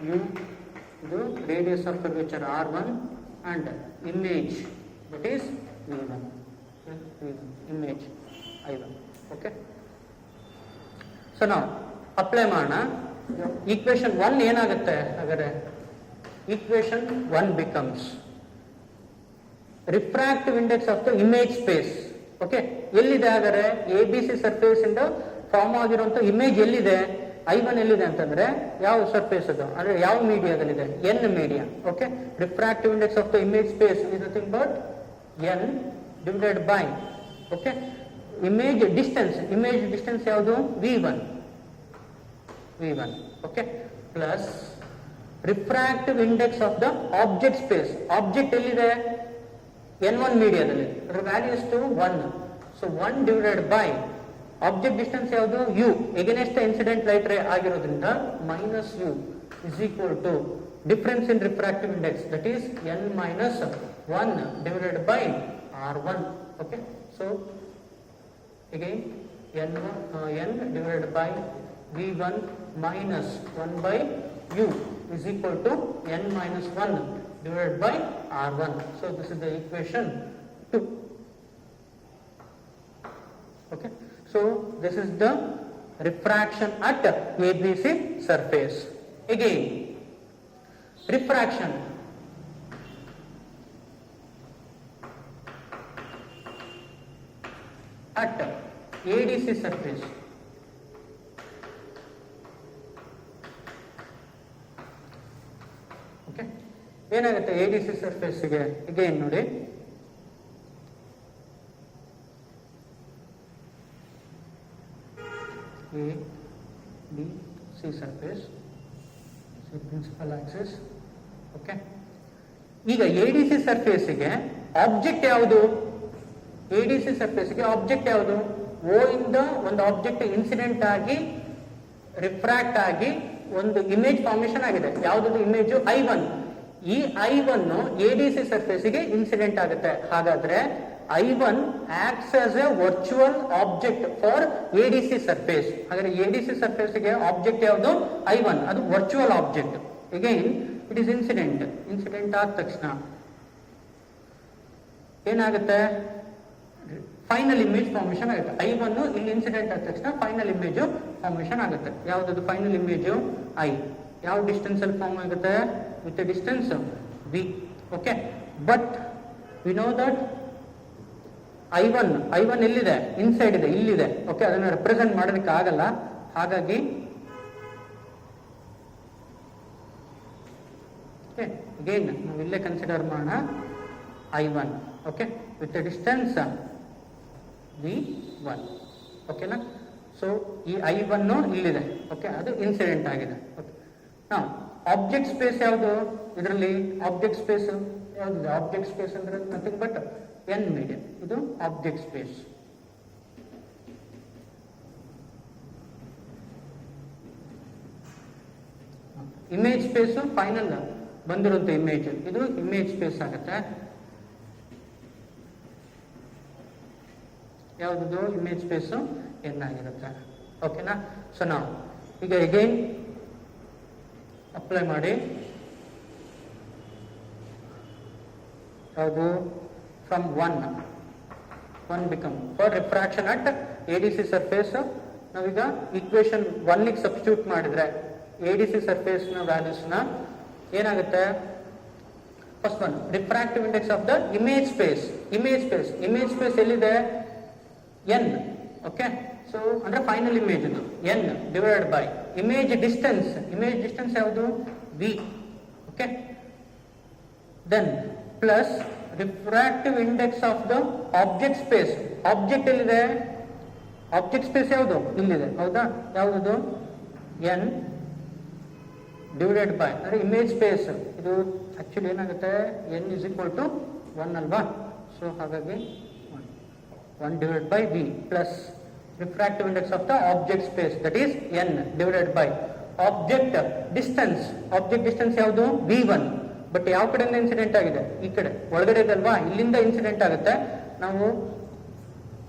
U, ಇದು radius of curvature R1 and image that is V1, image I1. Okay, so ನಾವು ಅಪ್ಲೈ ಮಾಡೋಣ. ಈಕ್ವೇಶನ್ 1 ಏನಾಗುತ್ತೆ ಹಾಗಾದ್ರೆ, equation 1 becomes refractive index of the image space. Okay, ಎಲ್ಲಿದೆ ಹಾಗಾದ್ರೆ ABC surface ಇಂದ form ಆಗಿರುವಂತ ಇಮೇಜ್ ಎಲ್ಲಿದೆ, I1 ಎಲ್ಲಿದೆ ಅಂತಂದ್ರೆ ಯಾವ ಸರ್ಫೇಸ್ ಅದು, ಅಂದ್ರೆ ಯಾವ ಮೀಡಿಯಾದಲ್ಲಿದೆ, N media. Okay, refractive index of the image space is nothing but N divided by, okay, image distance ಯಾವುದು v1 okay plus refractive index of the object space. Object ಎಲ್ಲಿದೆ? n1 ಮೀಡಿಯಾದಲ್ಲಿ, ಅದರ ವ್ಯಾಲ್ಯೂ ಎಷ್ಟು? 1. So 1 divided by object distance ಯಾವುದು? u, against incident light ray ಆಗಿರೋದ್ರಿಂದ minus u is equal to difference in refractive index, that is n minus 1 divided by r1. Okay, so again n divided by v1 minus 1 by u is equal to n minus 1 divided by r1. So this is the equation 2. Okay, so this is the refraction at ABC surface. Again, refraction at ADC surface. Okay, ಏನಾಗುತ್ತೆ ADC surface ಗೆ? again ನೋಡಿ, ADC surface, principal axis. Okay, ಈಗ ADC surface ಗೆ object ಯಾವುದು? ADC surface ಗೆ object ಯಾವುದು? O ಇಂದ ಒಂದು ಆಬ್ಜೆಕ್ಟ್ ಇನ್ಸಿಡೆಂಟ್ ಆಗಿ ರಿಫ್ರಾಕ್ಟ್ ಆಗಿ ಒಂದು ಇಮೇಜ್ ಫಾರ್ಮೇಶನ್ ಆಗಿದೆ. ಯಾವುದು ಇಮೇಜ್? I1. ಈ I1 ADC ಸರ್ಫೇಸ್ ಗೆ ಇನ್ಸಿಡೆಂಟ್ ಆಗುತ್ತೆ. ಹಾಗಾದ್ರೆ I1 acts as a virtual object for ADC surface. ಹಾಗಾದ್ರೆ ADC ಸರ್ಫೇಸ್ ಗೆ ಆಬ್ಜೆಕ್ಟ್ ಯಾವುದು? I1, ಅದು virtual object. Again it is incident ಆದ ತಕ್ಷಣ ಏನಾಗುತ್ತೆ? ಫೈನಲ್ ಇಮೇಜ್ ಫಾರ್ಮೇಶನ್ ಆಗುತ್ತೆ. I1 ಇಲ್ಲಿ ಇನ್ಸಿಡೆಂಟ್ ಆದ ತಕ್ಷಣ ಫೈನಲ್ ಇಮೇಜ್ ಫಾರ್ಮೇಶನ್ ಆಗುತ್ತೆ. ಯಾವ್ದು ಫೈನಲ್ ಇಮೇಜ್? I. ಯಾವ ಡಿಸ್ಟೆನ್ಸ್ ಅಲ್ಲಿ ಫಾರ್ಮ್ ಆಗುತ್ತೆ? With distance v. Okay, but we know that I1 ಎಲ್ಲಿದೆ? ಇನ್ಸೈಡ್ ಇದೆ, ಇಲ್ಲಿದೆ. ಓಕೆ, ಅದನ್ನ ರೆಪ್ರೆಸೆಂಟ್ ಮಾಡೋದಕ್ಕೆ ಆಗಲ್ಲ. ಹಾಗಾಗಿ ಅಗೇನ್ ನಾವು ಇಲ್ಲೇ ಕನ್ಸಿಡರ್ ಮಾಡೋಣ I1. Okay, with distance v1. ಓಕೆನಾ? ಸೊ ಈ I1 ಇಲ್ಲಿದೆ. ಓಕೆ, ಅದು ಇನ್ಸಿಡೆಂಟ್ ಆಗಿದೆ. ಓಕೆ, ನಾವು ಆಬ್ಜೆಕ್ಟ್ ಸ್ಪೇಸ್ ಯಾವುದು ಇದರಲ್ಲಿ? ಆಬ್ಜೆಕ್ಟ್ ಸ್ಪೇಸ್ ಯಾವ್ದು? ಆಬ್ಜೆಕ್ಟ್ ಸ್ಪೇಸ್ ಅಂದ್ರೆ ನಥಿಂಗ್ ಬಟ್ n ಮೀಡಿಯಂ. ಇದು object space. Image space final ಬಂದಿರುವಂತ ಇಮೇಜ್, ಇದು ಇಮೇಜ್ ಸ್ಪೇಸ್ ಆಗುತ್ತೆ. ಯಾವುದು? ಇಮೇಜ್ ಸ್ಪೇಸ್ n ಆಗಿರುತ್ತೆ. ಓಕೆನಾ? ಸೊ ನಾವು ಈಗ ಅಗೈನ್ ಅಪ್ಲೈ ಮಾಡಿ, ಯಾವುದು? From 1 become for refraction at ADC surface. ನಾವೀಗ ಇಕ್ವೇಶನ್ 1 ಗೆ ಸಬ್ಸ್ಟಿಟ್ಯೂಟ್ ಮಾಡಿದ್ರೆ ADC ಸರ್ಫೇಸ್ ನ ವ್ಯಾಲ್ಯೂಸ್ ನ ಏನಾಗುತ್ತೆ? First one, refractive index of the image space ಎಲ್ಲಿದೆ? n. ಓಕೆ, ಸೊ ಅಂದ್ರೆ final image n divided by image distance ಯಾವುದು? v. Okay, then plus refractive index of the object space. Object ಎಲ್ಲಿದೆ? Object space ಯಾವುದು? ಇಲ್ಲಿದೆ. ಹೌದಾ? ಯಾವುದು? n divided by ಅಂದ್ರೆ image space. ಇದು ಆಕ್ಚುಲಿ ಏನಾಗುತ್ತೆ? n ಇಸ್ ಈಕ್ವಲ್ ಟು 1 ಅಲ್ವಾ? ಸೊ ಹಾಗಾಗಿ 1 divided by v plus refractive index of the object space, that is n divided by object distance ಯಾವುದು? v1. ಬಟ್ ಯಾವ ಕಡೆಯಿಂದ ಇನ್ಸಿಡೆಂಟ್ ಆಗಿದೆ? ಈ ಕಡೆ ಒಳಗಡೆ ಇದಲ್ವಾ? ಇಲ್ಲಿಂದ ಇನ್ಸಿಡೆಂಟ್ ಆಗುತ್ತೆ. ನಾವು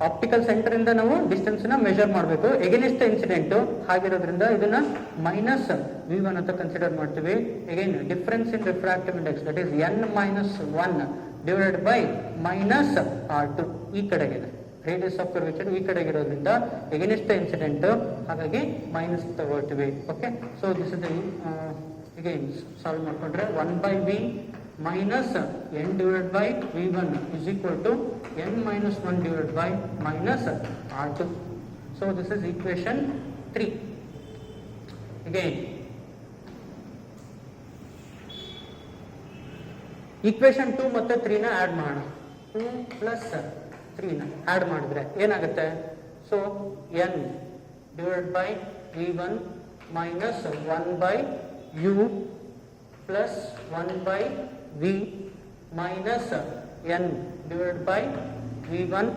ಆಪ್ಟಿಕಲ್ ಸೆಂಟರ್ ಇಂದ ನಾವು ಡಿಸ್ಟೆನ್ಸ್ ನ ಮೆಜರ್ ಮಾಡಬೇಕು. ಎಗೇನೆಸ್ಟ್ ಇನ್ಸಿಡೆಂಟ್ ಆಗಿರೋದ್ರಿಂದ ಇದನ್ನ ಮೈನಸ್ v1 ಅಂತ ಕನ್ಸಿಡರ್ ಮಾಡ್ತೀವಿ. Again difference in refractive index, that is n minus 1 divided by minus r2. ಈ ಕಡೆಗಿದೆ ರೇಡಿಯಸ್ ಆಫ್ ಕರ್ವೇಚರ್, ಈ ಕಡೆಗಿರೋದ್ರಿಂದ ಎಗೇನೆಸ್ಟ್ ಇನ್ಸಿಡೆಂಟ್, ಹಾಗಾಗಿ ಮೈನಸ್ ತಗೊಳ್ತೀವಿ. Okay, so this is again solve ಮಾಡ್ಕೊಂಡ್ರೆ 1 by v minus n divided by v1 is equal to n minus 1 divided by minus r2. So this is equation 3. Again, equation 2 ಮತ್ತೆ 3 ನ add ಮಾಡೋಣ. 2 plus 3ನ add ಮಾಡಿದ್ರೆ ಏನಾಗುತ್ತೆ? So n divide by V1 minus 1 by U plus 1 by V minus n divide by V1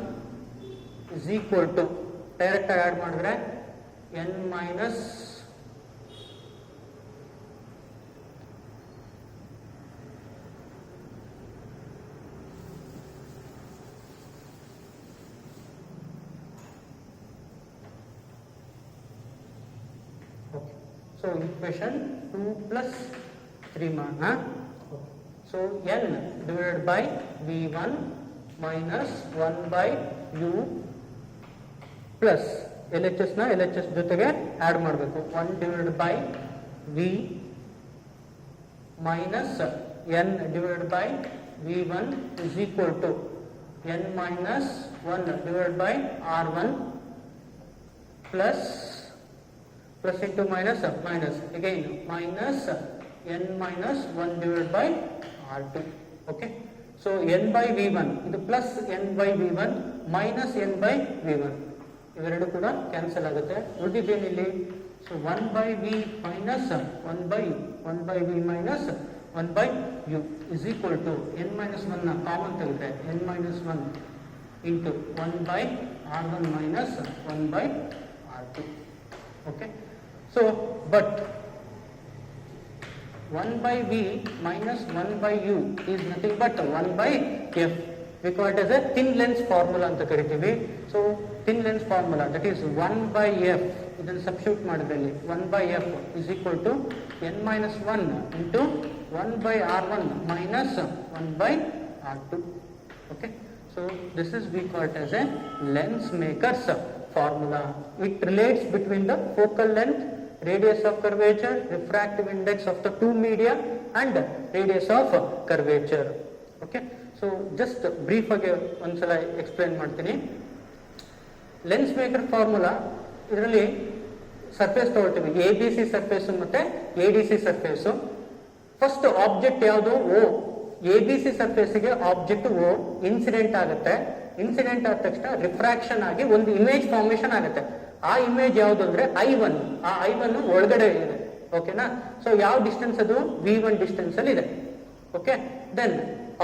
is equal to direct add ಮಾಡಿದ್ರೆ n minus so equation 2 plus 3 so n divided by V1 minus 1 by U plus LHS na LHS ಜೊತೆಗೆ add ಮಾಡಬೇಕು 1 divided by V minus n divided by V1 is equal to n minus 1 divided by R1 plus into minus again minus n minus 1 divided by R2. Okay, so n by V1 ಇದು plus n by V1 minus n by V1 ಇವೆರಡು ಕೂಡ cancel ಆಗುತ್ತೆ. ಉಳಿದಿದ್ದೇನಿಲ್ಲಿ? So 1 by V minus 1 by U 1 by V minus 1 by U is equal to n minus 1 ನ common ತೆಗೆದ್ರೆ n minus 1 into 1 by R1 minus 1 by R2. Okay, so but 1 by V minus 1 by U is nothing but 1 by F. We call it as a thin lens formula anta ಕರಿತೀವಿ. So thin lens formula, that is 1 by F, ಇದನ್ನು substitute ಮಾಡಿದ್ರೆ 1 by F is equal to n minus 1 into 1 by R1 minus 1 by R2. Okay, so this is we call it as a lens maker's formula. It relates between the focal length, radius of curvature, refractive index of the two media and radius of curvature. Okay, so just brief ಆಗಿ ಒಂದ್ಸಲ explain ಮಾಡ್ತೀನಿ. Lens maker formula ಇದರಲ್ಲಿ surface ತಗೊಳ್ತೀವಿ, ABC surface ಮತ್ತೆ ADC surface. First object ಯಾವುದು? O. ABC ಸರ್ಫೇಸ್ಗೆ object O incident ಆಗುತ್ತೆ. Incident ಆದ ತಕ್ಷಣ ರಿಫ್ರಾಕ್ಷನ್ ಆಗಿ ಒಂದು ಇಮೇಜ್ ಫಾರ್ಮೇಶನ್ ಆಗುತ್ತೆ. ಆ ಇಮೇಜ್ ಯಾವುದು ಅಂದ್ರೆ I1. ಆ I1 ಒಳಗಡೆ ಇದೆ. ಓಕೆನಾ? ಸೊ ಯಾವ ಡಿಸ್ಟೆನ್ಸ್ ಅದು? V1 ಡಿಸ್ಟೆನ್ಸ್ ಅಲ್ಲಿ ಇದೆ. ಓಕೆ, ದೆನ್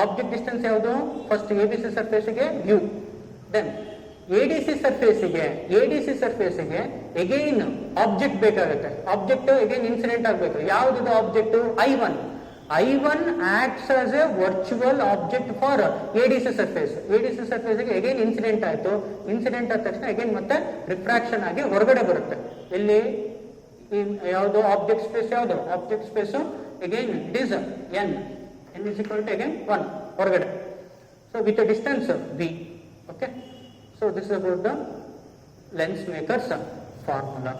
ಆಬ್ಜೆಕ್ಟ್ ಡಿಸ್ಟೆನ್ಸ್ ಯಾವುದು? ಫಸ್ಟ್ ABC ಸರ್ಫೇಸ್ಗೆ U. ದೆನ್ ADC ಸರ್ಫೇಸ್ಗೆ ಎಗೈನ್ ಆಬ್ಜೆಕ್ಟ್ ಬೇಕಾಗುತ್ತೆ. ಆಬ್ಜೆಕ್ಟ್ ಎಗೈನ್ ಇನ್ಸಿಡೆಂಟ್ ಆಗಬೇಕು. ಯಾವ್ದು object? I1 acts as a virtual object for ADC surface. ADC surface ಗೆ again ಇನ್ಸಿಡೆಂಟ್ ಆಯ್ತು. ಇನ್ಸಿಡೆಂಟ್ ಆದ ತಕ್ಷಣ again ಮತ್ತೆ ರಿಫ್ರಾಕ್ಷನ್ ಆಗಿ ಹೊರಗಡೆ ಬರುತ್ತೆ. ಇಲ್ಲಿ ಯಾವುದು ಆಬ್ಜೆಕ್ಟ್ ಸ್ಪೇಸ್? ಯಾವುದು object space? again it is n is equal to again 1 ಹೊರಗಡೆ. So with a distance V. Okay, so this is about the lens maker's formula.